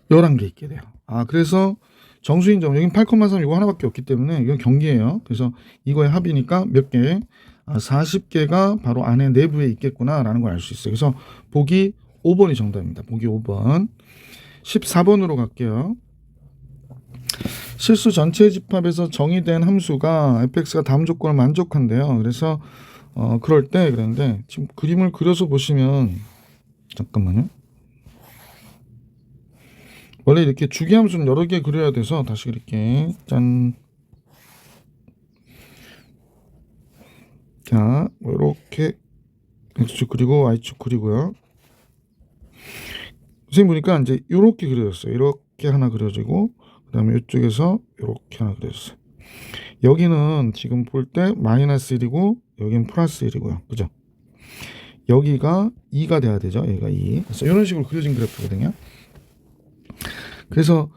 11개 있게 돼요. 아, 그래서 정수인 점 여긴 8,3 이거 하나밖에 없기 때문에 이건 경계예요. 그래서 이거의 합이니까 몇 개? 40개가 바로 안에 내부에 있겠구나라는 걸 알 수 있어요. 그래서 보기 5번이 정답입니다. 보기 5번. 14번으로 갈게요. 실수 전체 집합에서 정의된 함수가 fx가 다음 조건을 만족한대요. 그래서 그럴 때 그랬는데 지금 그림을 그려서 보시면 잠깐만요. 원래 이렇게 주기함수는 여러 개 그려야 돼서 다시 그릴게. 짠. 자, 이렇게 x축 그리고 y축 그리고요. 선생님 보니까 이제 이렇게 그려졌어요. 이렇게 하나 그려지고 그 다음에 이쪽에서 이렇게 하나 그려졌어요. 여기는 지금 볼 때 마이너스 1이고 여기는 플러스 1이고요. 그죠? 여기가 2가 돼야 되죠. 여기가 2. 그래서 이런 식으로 그려진 그래프거든요. 그래서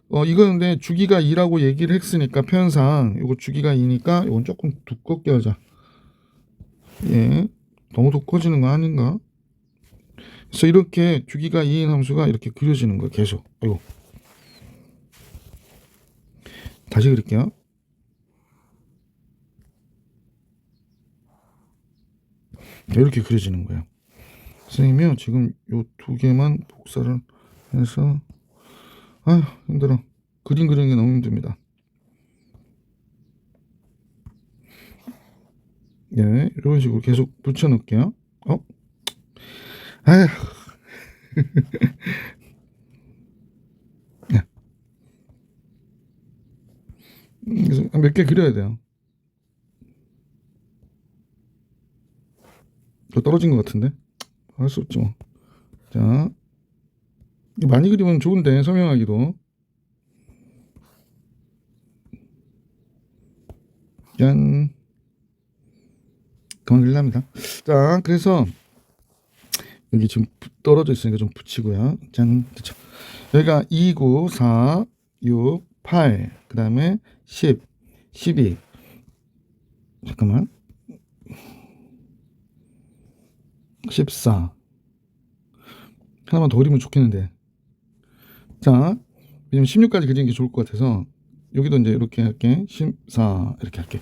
이거는 근데 주기가 2라고 얘기를 했으니까 표현상 이거 주기가 2니까 이건 조금 두껍게 하자. 예, 너무 두꺼워지는 거 아닌가? 그래서 이렇게 주기가 2인 함수가 이렇게 그려지는 거예요. 계속. 아이고. 다시 그릴게요. 이렇게 그려지는 거예요. 선생님이요 지금 요 두 개만 복사를 해서 아휴 힘들어. 그림 그리는 게 너무 힘듭니다. 네, 이런 식으로 계속 붙여 놓을게요. 아휴. 네. 그래서 몇 개 그려야 돼요. 저 떨어진 것 같은데 할 수 없지 뭐. 자, 많이 그리면 좋은데 설명하기도. 짠. 그만 그리랍니다. 자, 그래서 여기 지금 떨어져 있으니까 좀 붙이고요. 짠. 그쵸. 여기가 2, 9, 4, 6, 8, 그 다음에 10, 12. 잠깐만. 14. 하나만 더 그리면 좋겠는데. 자, 왜냐면 16까지 그리는 게 좋을 것 같아서 여기도 이제 이렇게 할게. 14 이렇게 할게.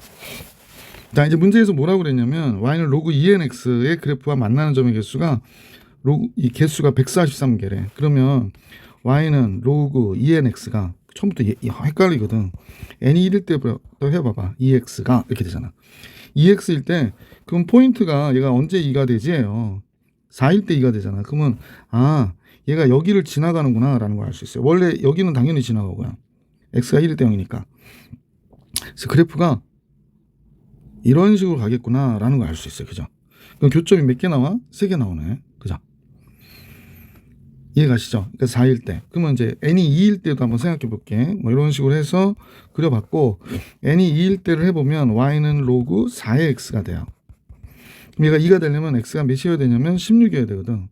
자, 이제 문제에서 뭐라고 그랬냐면 y는 로그 2nx의 그래프와 만나는 점의 개수가 이 개수가 143개래. 그러면 y는 로그 2nx가 처음부터 헷갈리거든. n이 1일 때부터 해봐봐. 2x가 이렇게 되잖아. 2x일 때 그럼 포인트가 얘가 언제 2가 되지예요. 4일 때 2가 되잖아. 그러면 얘가 여기를 지나가는구나 라는 걸 알 수 있어요. 원래 여기는 당연히 지나가고요. x가 1일 때 0이니까. 그래서 그래프가 이런 식으로 가겠구나 라는 걸 알 수 있어요. 그죠? 그럼 교점이 몇 개 나와? 3개 나오네. 그죠? 이해가시죠? 그러니까 4일 때. 그러면 이제 n이 2일 때도 한번 생각해 볼게. 뭐 이런 식으로 해서 그려봤고 n이 2일 때를 해보면 y는 로그 4의 x가 돼요. 그럼 얘가 2가 되려면 x가 몇이어야 되냐면 16이어야 되거든.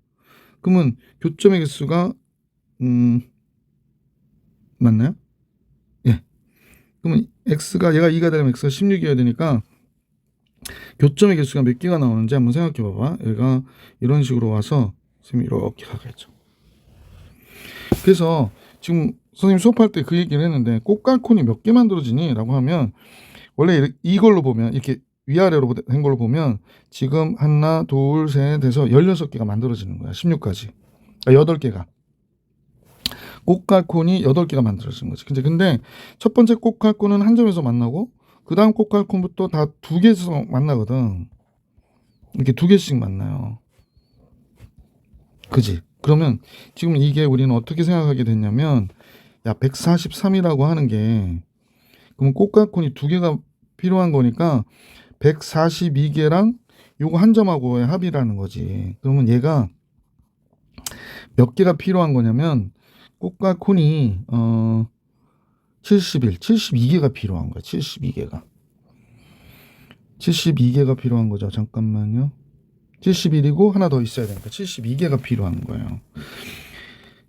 그러면 교점의 개수가 맞나요? 예. 그러면 x가 얘가 2가 되려면 x가 16이어야 되니까 교점의 개수가 몇 개가 나오는지 한번 생각해 봐봐. 얘가 이런 식으로 와서 선생님이 이렇게 가겠죠. 그래서 지금 선생님 수업할 때 그 얘기를 했는데 꽃갈콘이 몇 개 만들어지니? 라고 하면 원래 이걸로 보면 이렇게 위아래로 된 걸로 보면 지금 하나, 둘, 셋 해서 16개가 만들어지는 거야. 16까지. 그러니까 8개가. 꽃갈콘이 8개가 만들어지는 거지. 근데 첫 번째 꽃갈콘은 한 점에서 만나고 그 다음 꽃갈콘부터 다 2개에서 만나거든. 이렇게 2개씩 만나요. 그지? 그러면 지금 이게 우리는 어떻게 생각하게 됐냐면 143이라고 하는 게 그러면 꽃갈콘이 2개가 필요한 거니까 142개랑 요거 한 점하고의 합이라는 거지. 그러면 얘가 몇 개가 필요한 거냐면 꽃갈콘이 72개가 필요한 거야. 72개가 필요한 거죠. 잠깐만요. 71이고 하나 더 있어야 되니까 72개가 필요한 거예요.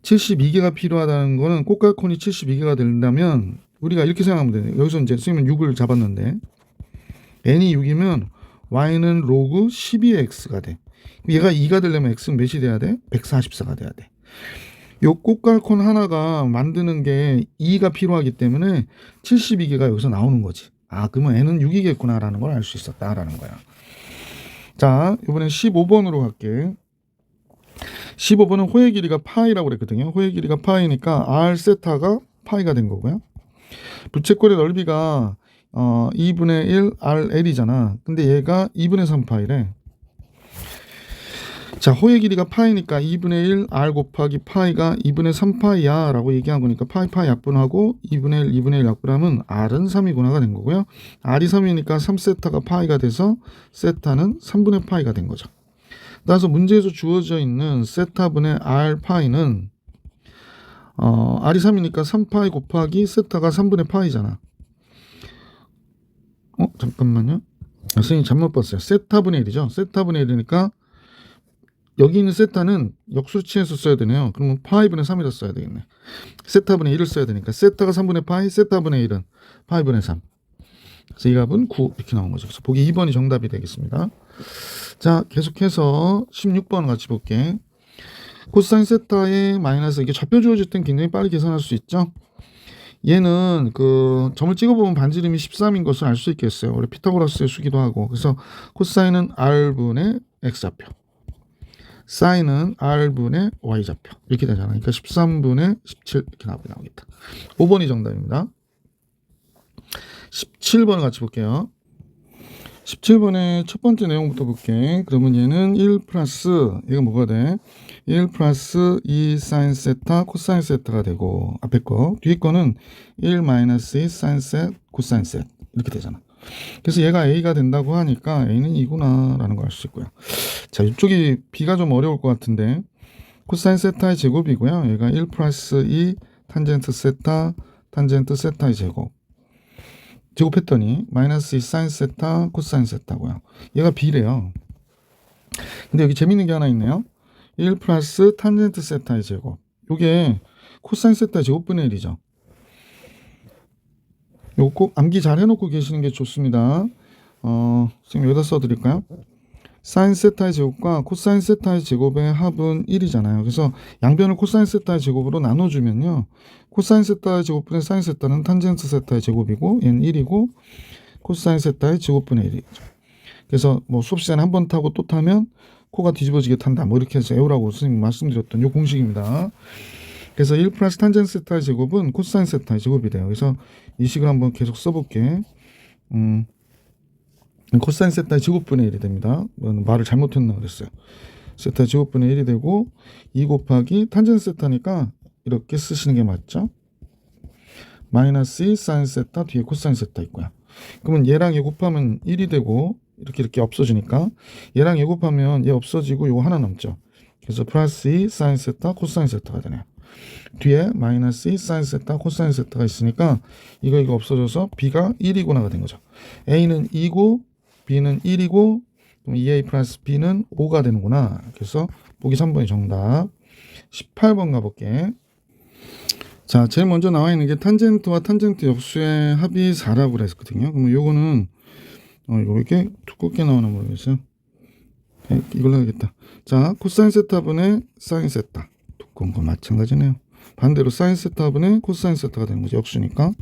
72개가 필요하다는 거는 꽃갈콘이 72개가 된다면 우리가 이렇게 생각하면 되네. 여기서 이제 선생님은 6을 잡았는데 n이 6이면 y는 로그 12의 x가 돼. 얘가 2가 되려면 x는 몇이 돼야 돼? 144가 돼야 돼. 요 꽃갈콘 하나가 만드는 게 2가 필요하기 때문에 72개가 여기서 나오는 거지. 아, 그러면 n은 6이겠구나라는 걸 알 수 있었다라는 거야. 자, 이번엔 15번으로 갈게. 15번은 호의 길이가 파이라고 그랬거든요. 호의 길이가 파이니까 r 세타가 파이가 된 거고요. 부채꼴의 넓이가 2분의 1 RL이잖아. 근데 얘가 2분의 3 파이래. 자, 호의 길이가 파이니까 2분의 1 R 곱하기 파이가 2분의 3 파이야 라고 얘기한 거니까 파이 약분하고 2분의 1 2분의 1 약분하면 R은 3이구나가 된 거고요. R이 3이니까 3세타가 파이가 돼서 세타는 3분의 파이가 된 거죠. 따라서 문제에서 주어져 있는 세타분의 R 파이는 R이 3이니까 3파이 곱하기 세타가 3분의 파이잖아. 잠깐만요. 선생님 잘못 봤어요. 세타분의 1이죠. 세타분의 1이니까 여기 있는 세타는 역수치해서 써야 되네요. 그러면 파이분의 3이라 써야 되겠네. 세타분의 1을 써야 되니까 세타가 3분의 파이, 세타분의 1은 파이분의 3. 그래서 이 값은 9 이렇게 나온 거죠. 그래서 보기 2번이 정답이 되겠습니다. 자, 계속해서 16번 같이 볼게. 코사인 세타의 마이너스, 이게 좌표 주어질 땐 굉장히 빨리 계산할 수 있죠. 얘는 그 점을 찍어보면 반지름이 13인 것을 알 수 있겠어요. 우리 피타고라스의 수기도 하고. 그래서 코사인은 R분의 X좌표, 사인은 R분의 Y좌표 이렇게 되잖아. 그러니까 13분의 17 이렇게 나오겠다. 5번이 정답입니다. 17번 같이 볼게요. 17번의 첫 번째 내용부터 볼게. 그러면 얘는 1 플러스 얘가 뭐가 돼? 1 플러스 2 사인 세타 코사인 세타가 되고, 앞에 거 뒤에 거는 1 마이너스 2 사인 세 코사인 세 이렇게 되잖아. 그래서 얘가 A가 된다고 하니까 A는 2구나 라는 걸 알 수 있고요. 자, 이쪽이 B가 좀 어려울 것 같은데 코사인 세타의 제곱이고요. 얘가 1 플러스 2 탄젠트 세타 탄젠트 세타의 제곱했더니 마이너스 2 사인 세타 코사인 세타고요. 얘가 B래요. 근데 여기 재밌는 게 하나 있네요. 1 플러스 탄젠트 세타의 제곱. 요게 코사인 세타의 제곱분의 1이죠. 요거 꼭 암기 잘 해놓고 계시는 게 좋습니다. 선생님 여기다 써드릴까요? 사인 세타의 제곱과 코사인 세타의 제곱의 합은 1이잖아요. 그래서 양변을 코사인 세타의 제곱으로 나눠주면요. 코사인 세타의 제곱분의 사인 세타는 탄젠트 세타의 제곱이고 얘는 1이고 코사인 세타의 제곱분의 1이죠. 그래서 뭐 수업 시간에 한 번 타고 또 타면 코가 뒤집어지게 탄다. 뭐 이렇게 해서 외우라고 선생님 말씀드렸던 요 공식입니다. 그래서 1 플러스 탄젠트 세타의 제곱은 코사인 세타의 제곱이 돼요. 그래서 이 식을 한번 계속 써볼게. 코사인 세타의 제곱분의 1이 됩니다. 말을 잘못했나 그랬어요. 세타의 제곱분의 1이 되고 2 곱하기 탄젠트 세타니까 이렇게 쓰시는 게 맞죠? 마이너스 2 사인 세타 뒤에 코사인 세타 있고요. 그러면 얘랑 얘 곱하면 1이 되고 이렇게 없어지니까 얘랑 얘 곱하면 얘 없어지고 요거 하나 남죠. 그래서 플러스 2 사인 세타 코사인 세타가 되네요. 뒤에 마이너스 2 사인 세타 코사인 세타가 있으니까 이거 없어져서 B가 1이구나가 된 거죠. A는 2고 B는 1이고 2A 플러스 B는 5가 되는구나. 그래서 보기 3번이 정답. 18번 가볼게. 자, 제일 먼저 나와 있는 게 탄젠트와 탄젠트 역수의 합이 4라고 그랬거든요. 그러면 요거는 이렇게 두껍게 나오나 모르겠어요. 이걸로 해야겠다. 자, 코사인 세타분의 사인 세타. 두꺼운 거 마찬가지네요. 반대로 사인 세타분의 코사인 세타가 되는 거죠. 역수니까.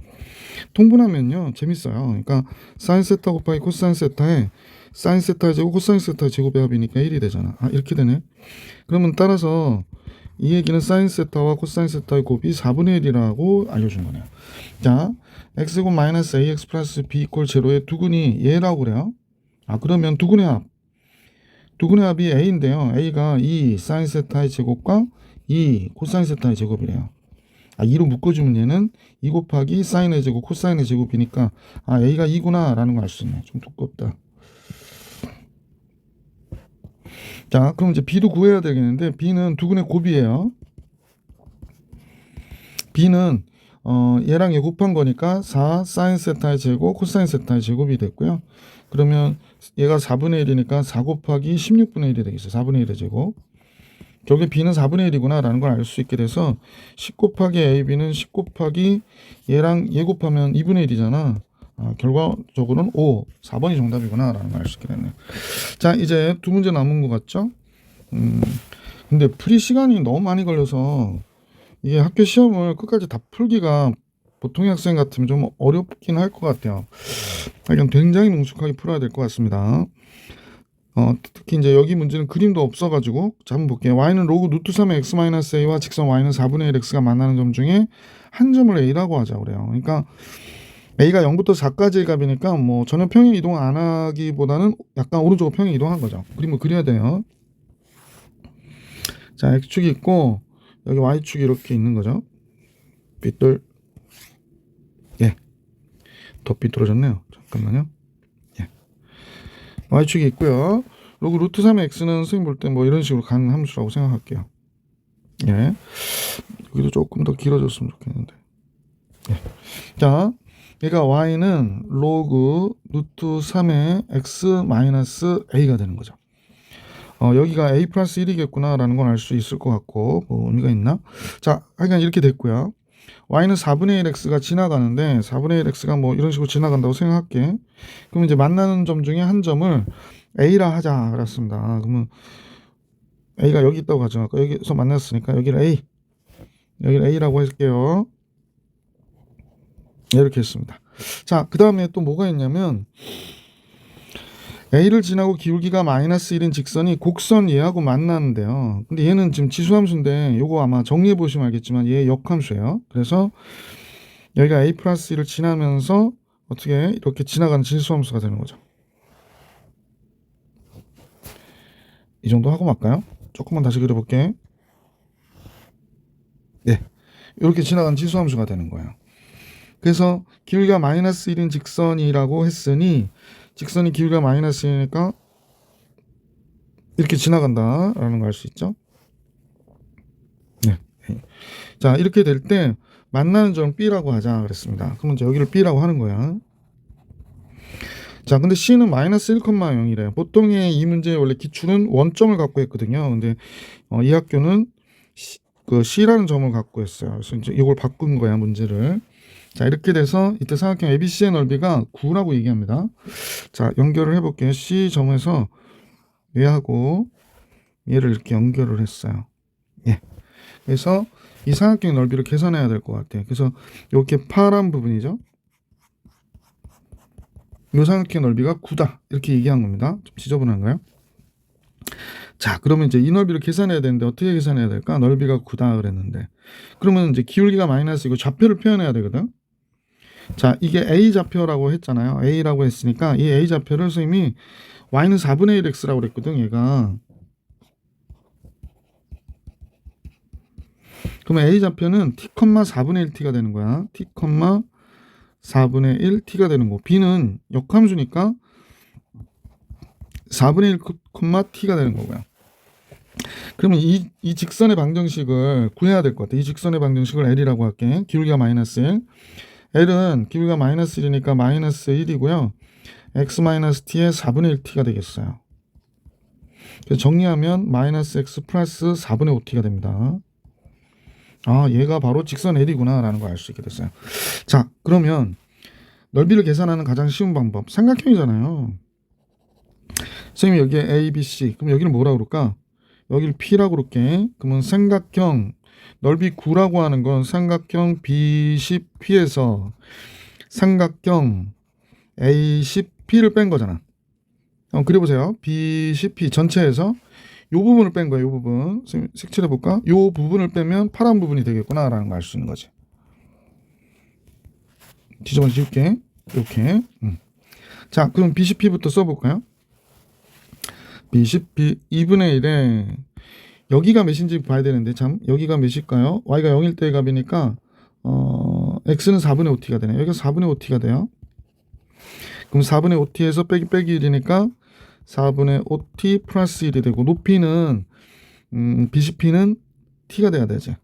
통분하면요 재밌어요. 그러니까 사인 세타 곱하기 코사인 세타에 사인 세타의 제곱 코사인 세타의 제곱의 합이니까 1이 되잖아. 이렇게 되네. 그러면 따라서 이 얘기는 사인 세타와 코사인 세타의 곱이 4분의 1이라고 알려준 거네요. 자, x곱 마이너스 ax 플러스 b 이퀄 제로의 두근이 얘라고 그래요. 그러면 두근의 합이 a인데요. a가 2 사인 세타의 제곱과 2 코사인 세타의 제곱이래요. 2로 묶어주면 얘는 2 곱하기 사인의 제곱 코사인의 제곱이니까 a가 2구나 라는 걸 알 수 있네. 좀 두껍다. 자, 그럼 이제 b도 구해야 되겠는데 b는 두근의 곱이에요. b는 얘랑 얘 곱한 거니까 4 사인 세타의 제곱 코사인 세타의 제곱이 됐고요. 그러면 얘가 4분의 1이니까 4 곱하기 16분의 1이 되겠어요. 4분의 1의 제곱. 저게 b는 4분의 1이구나 라는 걸 알 수 있게 돼서 10 곱하기 ab는 10 곱하기 얘랑 얘 곱하면 2분의 1이잖아. 결과적으로는 5, 4번이 정답이구나 라는 걸 알 수 있게 됐네. 자, 이제 두 문제 남은 것 같죠? 근데 풀이 시간이 너무 많이 걸려서 이게 학교 시험을 끝까지 다 풀기가 보통의 학생 같으면 좀 어렵긴 할 것 같아요. 그냥 굉장히 능숙하게 풀어야 될 것 같습니다. 특히 이제 여기 문제는 그림도 없어가지고 자, 한번 볼게요. y는 로그 루트 3의 x-a와 직선 y는 4분의 1 x가 만나는 점 중에 한 점을 a라고 하자 그래요. 그러니까 a가 0부터 4까지의 값이니까 뭐 전혀 평행 이동 안 하기보다는 약간 오른쪽으로 평행 이동한 거죠. 그림을 그려야 돼요. 자, x축이 있고 여기 y축이 이렇게 있는 거죠. 빗돌. 예. 더 삐뚤어졌네요. 잠깐만요. 예. y축이 있고요. 로그 루트 3의 x는 선생님 볼 때 뭐 이런 식으로 가는 함수라고 생각할게요. 예. 여기도 조금 더 길어졌으면 좋겠는데. 예. 자, 얘가 y는 로그 루트 3의 x 마이너스 a가 되는 거죠. 여기가 a 플러스 1이겠구나 라는 건 알 수 있을 것 같고 뭐 의미가 있나? 자, 하여간 이렇게 됐고요. y는 4분의 1 x가 지나가는데 4분의 1 x가 뭐 이런 식으로 지나간다고 생각할게. 그럼 이제 만나는 점 중에 한 점을 a라 하자 그랬습니다. 그러면 a가 여기 있다고 가정할까? 여기서 만났으니까 여기를 a라고 할게요. 이렇게 했습니다. 자, 그 다음에 또 뭐가 있냐면 a를 지나고 기울기가 마이너스 1인 직선이 곡선 얘하고 만나는데요. 근데 얘는 지금 지수함수인데 요거 아마 정리해 보시면 알겠지만 얘 역함수예요. 그래서 여기가 a 플러스 1을 지나면서 어떻게 이렇게 지나가는 지수함수가 되는 거죠. 이 정도 하고 말까요? 조금만 다시 그려볼게. 네, 이렇게 지나가는 지수함수가 되는 거예요. 그래서 기울기가 마이너스 1인 직선이라고 했으니 직선이 기울기가 마이너스 1이니까 이렇게 지나간다라는 걸 알 수 있죠. 네. 자, 이렇게 될 때 만나는 점 B라고 하자 그랬습니다. 그러면 이제 여기를 B라고 하는 거야. 자, 근데 C는 마이너스 1,0이래. 보통의 이 문제의 원래 기출은 원점을 갖고 했거든요. 근데 이 학교는 C라는 점을 갖고 했어요. 그래서 이제 이걸 바꾼 거야, 문제를. 자, 이렇게 돼서 이때 삼각형 ABC의 넓이가 9라고 얘기합니다. 자, 연결을 해볼게요. C 점에서 얘하고 얘를 이렇게 연결을 했어요. 예. 그래서 이 삼각형의 넓이를 계산해야 될 것 같아요. 그래서 이렇게 파란 부분이죠. 이 삼각형의 넓이가 9다. 이렇게 얘기한 겁니다. 좀 지저분한가요? 자, 그러면 이제 이 넓이를 계산해야 되는데 어떻게 계산해야 될까? 넓이가 9다 그랬는데. 그러면 이제 기울기가 마이너스이고 좌표를 표현해야 되거든. 자, 이게 A 좌표라고 했잖아요. A라고 했으니까 이 A 좌표를 선생님이 y는 4분의 1 x라고 그랬거든, 얘가. 그러면 A 좌표는 t, 4분의 1t가 되는 거야. t, 4분의 1t가 되는 거. B는 역함수니까 4분의 1, t가 되는 거고요. 그러면 이 직선의 방정식을 구해야 될 것 같아. 이 직선의 방정식을 L이라고 할게. 기울기가 마이너스 1. L은 기울기가 마이너스 1이니까 마이너스 1이고요. x-t의 4분의 1t가 되겠어요. 그래서 정리하면 마이너스 x 플러스 4분의 5t가 됩니다. 아, 얘가 바로 직선 L이구나 라는 걸 알 수 있게 됐어요. 자, 그러면 넓이를 계산하는 가장 쉬운 방법, 삼각형이잖아요. 선생님이 여기에 A, B, C, 그럼 여기는 뭐라고 그럴까? 여기를 P라고 그럴게. 그러면 삼각형 넓이 9라고 하는 건 삼각형 BCP에서 삼각형 ACP를 뺀 거잖아. 그려보세요. BCP 전체에서 이 부분을 뺀 거예요. 이 부분. 색칠해 볼까? 이 부분을 빼면 파란 부분이 되겠구나 라는 걸 알 수 있는 거지. 지저분 지울게. 이렇게. 자, 그럼 BCP부터 써볼까요? BCP 2분의 1에 여기가 몇인지 봐야 되는데 참 여기가 몇일까요? y가 0일 때의 값이니까 x는 4분의 5t가 되네. 여기가 4분의 5t가 돼요. 그럼 4분의 5t에서 빼기 1이니까 4분의 5t 플러스 1이 되고 높이는 BCP는 t가 돼야 되지.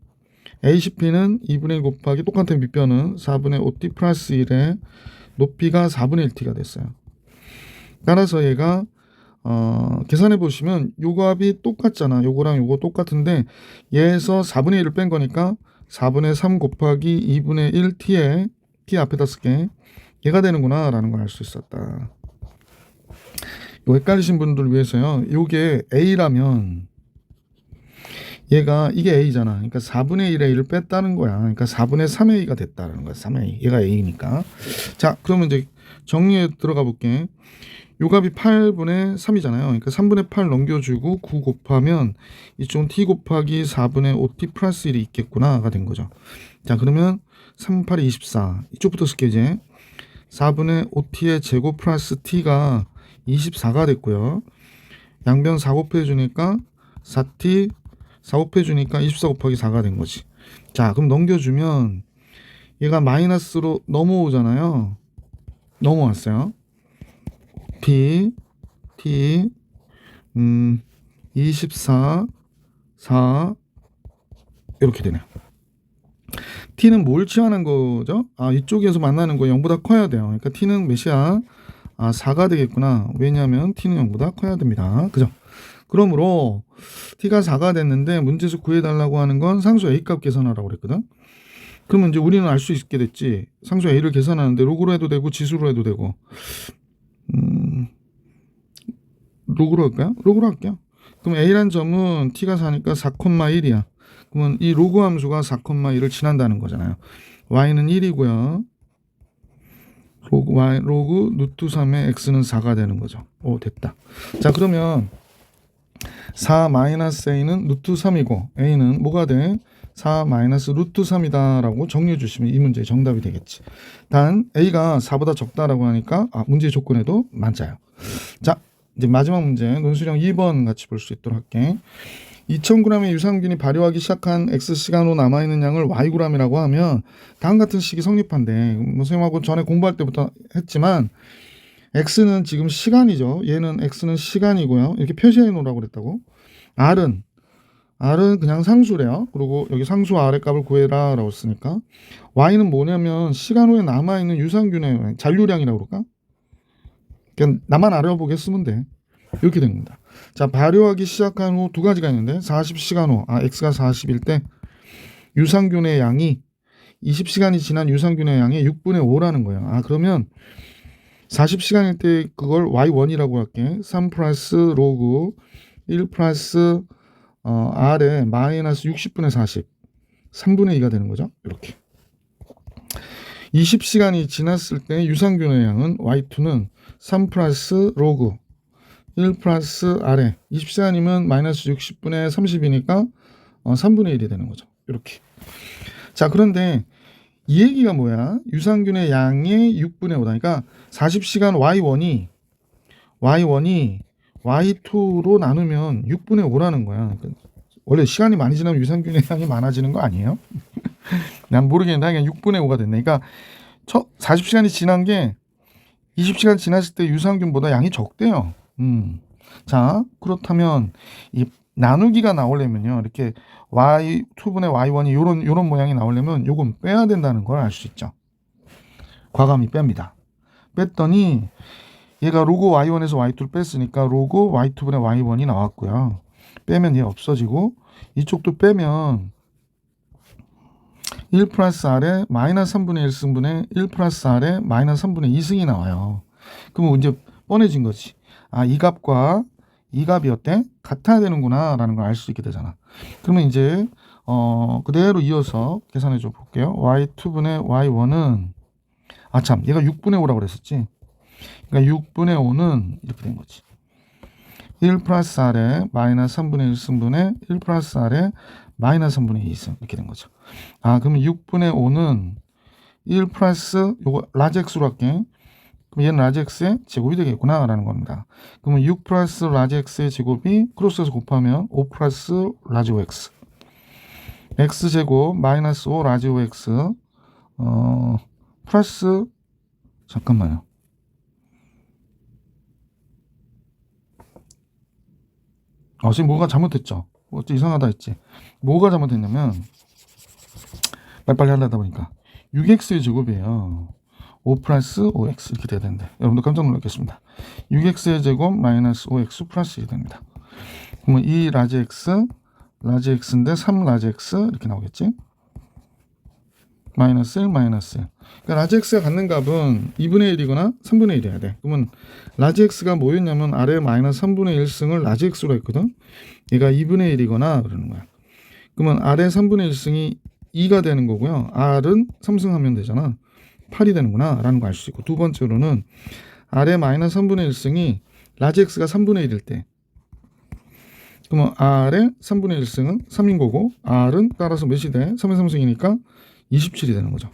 ACP는 2분의 1 곱하기 똑같은 밑변은 4분의 5t 플러스 1에 높이가 4분의 1t가 됐어요. 따라서 얘가 계산해 보시면 요 값이 똑같잖아. 요거랑 요거 똑같은데 얘에서 4분의 1을 뺀 거니까 4분의 3 곱하기 2분의 1 t 앞에다 쓸게. 얘가 되는구나 라는 걸 알 수 있었다. 요 헷갈리신 분들 위해서요. 요게 a라면 얘가 이게 a잖아. 그러니까 4분의 1의 1을 뺐다는 거야. 그러니까 4분의 3의 a가 됐다는 거야. 3a. 얘가 a니까. 자, 그러면 이제 정리에 들어가 볼게. 요 값이 8분의 3이잖아요. 그러니까 3분의 8 넘겨주고 9 곱하면 이쪽은 t 곱하기 4분의 5t 플러스 1이 있겠구나가 된 거죠. 자, 그러면 3, 8이 24. 이쪽부터 쓸게요, 이제. 4분의 5t의 제곱 플러스 t가 24가 됐고요. 양변 4 곱해주니까 4t, 4 곱해주니까 24 곱하기 4가 된 거지. 자, 그럼 넘겨주면 얘가 마이너스로 넘어오잖아요. 넘어왔어요. t, 24, 4 이렇게 되네요. t는 뭘 치환한 거죠? 이쪽에서 만나는 거 0보다 커야 돼요. 그러니까 t는 몇이야? 4가 되겠구나. 왜냐하면 t는 0보다 커야 됩니다. 그죠? 그러므로 t가 4가 됐는데 문제에서 구해달라고 하는 건 상수 a값 계산하라고 그랬거든. 그러면 이제 우리는 알 수 있게 됐지. 상수 a를 계산하는데 로그로 해도 되고 지수로 해도 되고. 로그로 할까요? 로그로 할게요. 그럼 a란 점은 t가 4니까 4,1이야. 그러면 이 로그 함수가 4,1을 지난다는 거잖아요. y는 1이고요. 로그 루트 3의 x는 4가 되는 거죠. 오, 됐다. 자, 그러면 4 마이너스 a는 루트 3이고 a는 뭐가 돼? 4 마이너스 루트 3이다 라고 정리해 주시면 이 문제의 정답이 되겠지. 단 a가 4보다 적다라고 하니까 문제의 조건에도 맞아요. 자, 이제 마지막 문제 논술형 2번 같이 볼 수 있도록 할게. 2000g의 유산균이 발효하기 시작한 X시간 후 남아있는 양을 Yg이라고 하면 다음 같은 식이 성립한대. 뭐 선생님하고 전에 공부할 때부터 했지만 X는 지금 시간이죠. 얘는 X는 시간이고요. 이렇게 표시해 놓으라고 그랬다고. R은 그냥 상수래요. 그리고 여기 상수 R의 값을 구해라 라고 쓰니까 Y는 뭐냐면 시간 후에 남아있는 유산균의 잔류량이라고 그럴까? 그냥 나만 알아보게 쓰면 돼. 이렇게 된 겁니다. 자, 발효하기 시작한 후 두 가지가 있는데 40시간 후 X가 40일 때 유산균의 양이 20시간이 지난 유산균의 양의 6분의 5라는 거예요. 그러면 40시간일 때 그걸 Y1이라고 할게. 3 플러스 로그 1 플러스 R의 마이너스 60분의 40 3분의 2가 되는 거죠. 이렇게 20시간이 지났을 때 유산균의 양은 Y2는 3 플러스 로그 1 플러스 R에 20시간이면 마이너스 60분의 30이니까 3분의 1이 되는 거죠. 이렇게. 자, 그런데 이 얘기가 뭐야? 유산균의 양의 6분의 5다. 그러니까 40시간 Y1이 Y2로 나누면 6분의 5라는 거야. 원래 시간이 많이 지나면 유산균의 양이 많아지는 거 아니에요? 난 모르겠는데 그냥 6분의 5가 됐네. 그러니까 40시간이 지난 게 20시간 지났을 때 유산균보다 양이 적대요. 자, 그렇다면 이 나누기가 나오려면요. 이렇게 Y2분의 Y1이 요런 모양이 나오려면 요건 빼야 된다는 걸 알 수 있죠. 과감히 뺍니다. 뺐더니 얘가 로그 Y1에서 Y2를 뺐으니까 로그 Y2분의 Y1이 나왔고요. 빼면 얘 없어지고 이쪽도 빼면 1 플러스 R에 마이너스 3분의 1승분의 1 플러스 R에 마이너스 3분의 2승이 나와요. 그러면 이제 뻔해진 거지. 이 값과 이 값이 어때? 같아야 되는구나 라는 걸 알 수 있게 되잖아. 그러면 이제 그대로 이어서 계산해 줘 볼게요. Y2분의 Y1은 얘가 6분의 5라고 그랬었지. 그러니까 6분의 5는 이렇게 된 거지. 1 플러스 R에 마이너스 3분의 1승분의 1 플러스 R에 마이너스 3분의 2승 이렇게 된 거죠. 그러면 6분의 5는 1 플러스 요거 라지 X로 할게. 그럼 얘는 라지 X의 제곱이 되겠구나 라는 겁니다. 그러면 6 플러스 라지 X의 제곱이 크로스해서 곱하면 5 플러스 라지 OX X제곱 마이너스 5 라지 OX 플러스 잠깐만요. 지금 뭐가 잘못됐죠? 어째 이상하다 했지. 뭐가 잘못됐냐면 빨리빨리 하려다 보니까 6x의 제곱이에요. 5 플러스 5x 이렇게 돼야 되는데 여러분들 깜짝 놀랐겠습니다. 6x의 제곱 마이너스 5x 플러스 1이 됩니다. 그러면 2 라지 x, 라지 x인데 3 라지 x 이렇게 나오겠지? 마이너스 1, 마이너스 1. 그러니까 라지 x가 갖는 값은 2분의 1이거나 3분의 1이어야 돼. 그러면 라지 x가 뭐였냐면 아래 마이너스 3분의 1승을 라지 x로 했거든. 얘가 2분의 1이거나 그러는 거야. 그러면 아래 3분의 1승이 2가 되는 거고요. r은 3승하면 되잖아. 8이 되는구나 라는 거 알 수 있고, 두 번째로는 아래 마이너스 3분의 1승이 라지 x가 3분의 1일 때, 그러면 r의 3분의 1승은 3인 거고 r은 따라서 몇이 돼? 3의 3승이니까 27이 되는 거죠.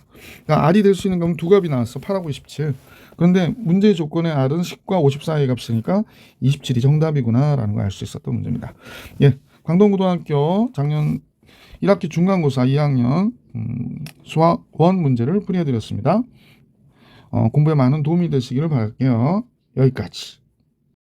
그러니까 r이 될 수 있는 값은 두 값이 나왔어. 8하고 27. 그런데 문제의 조건에 r은 10과 50 사이의 값이니까 27이 정답이구나 라는 걸 알 수 있었던 문제입니다. 예, 광동고등학교 작년 1학기 중간고사 2학년 수학 1 문제를 풀이해드렸습니다. 공부에 많은 도움이 되시기를 바랄게요. 여기까지.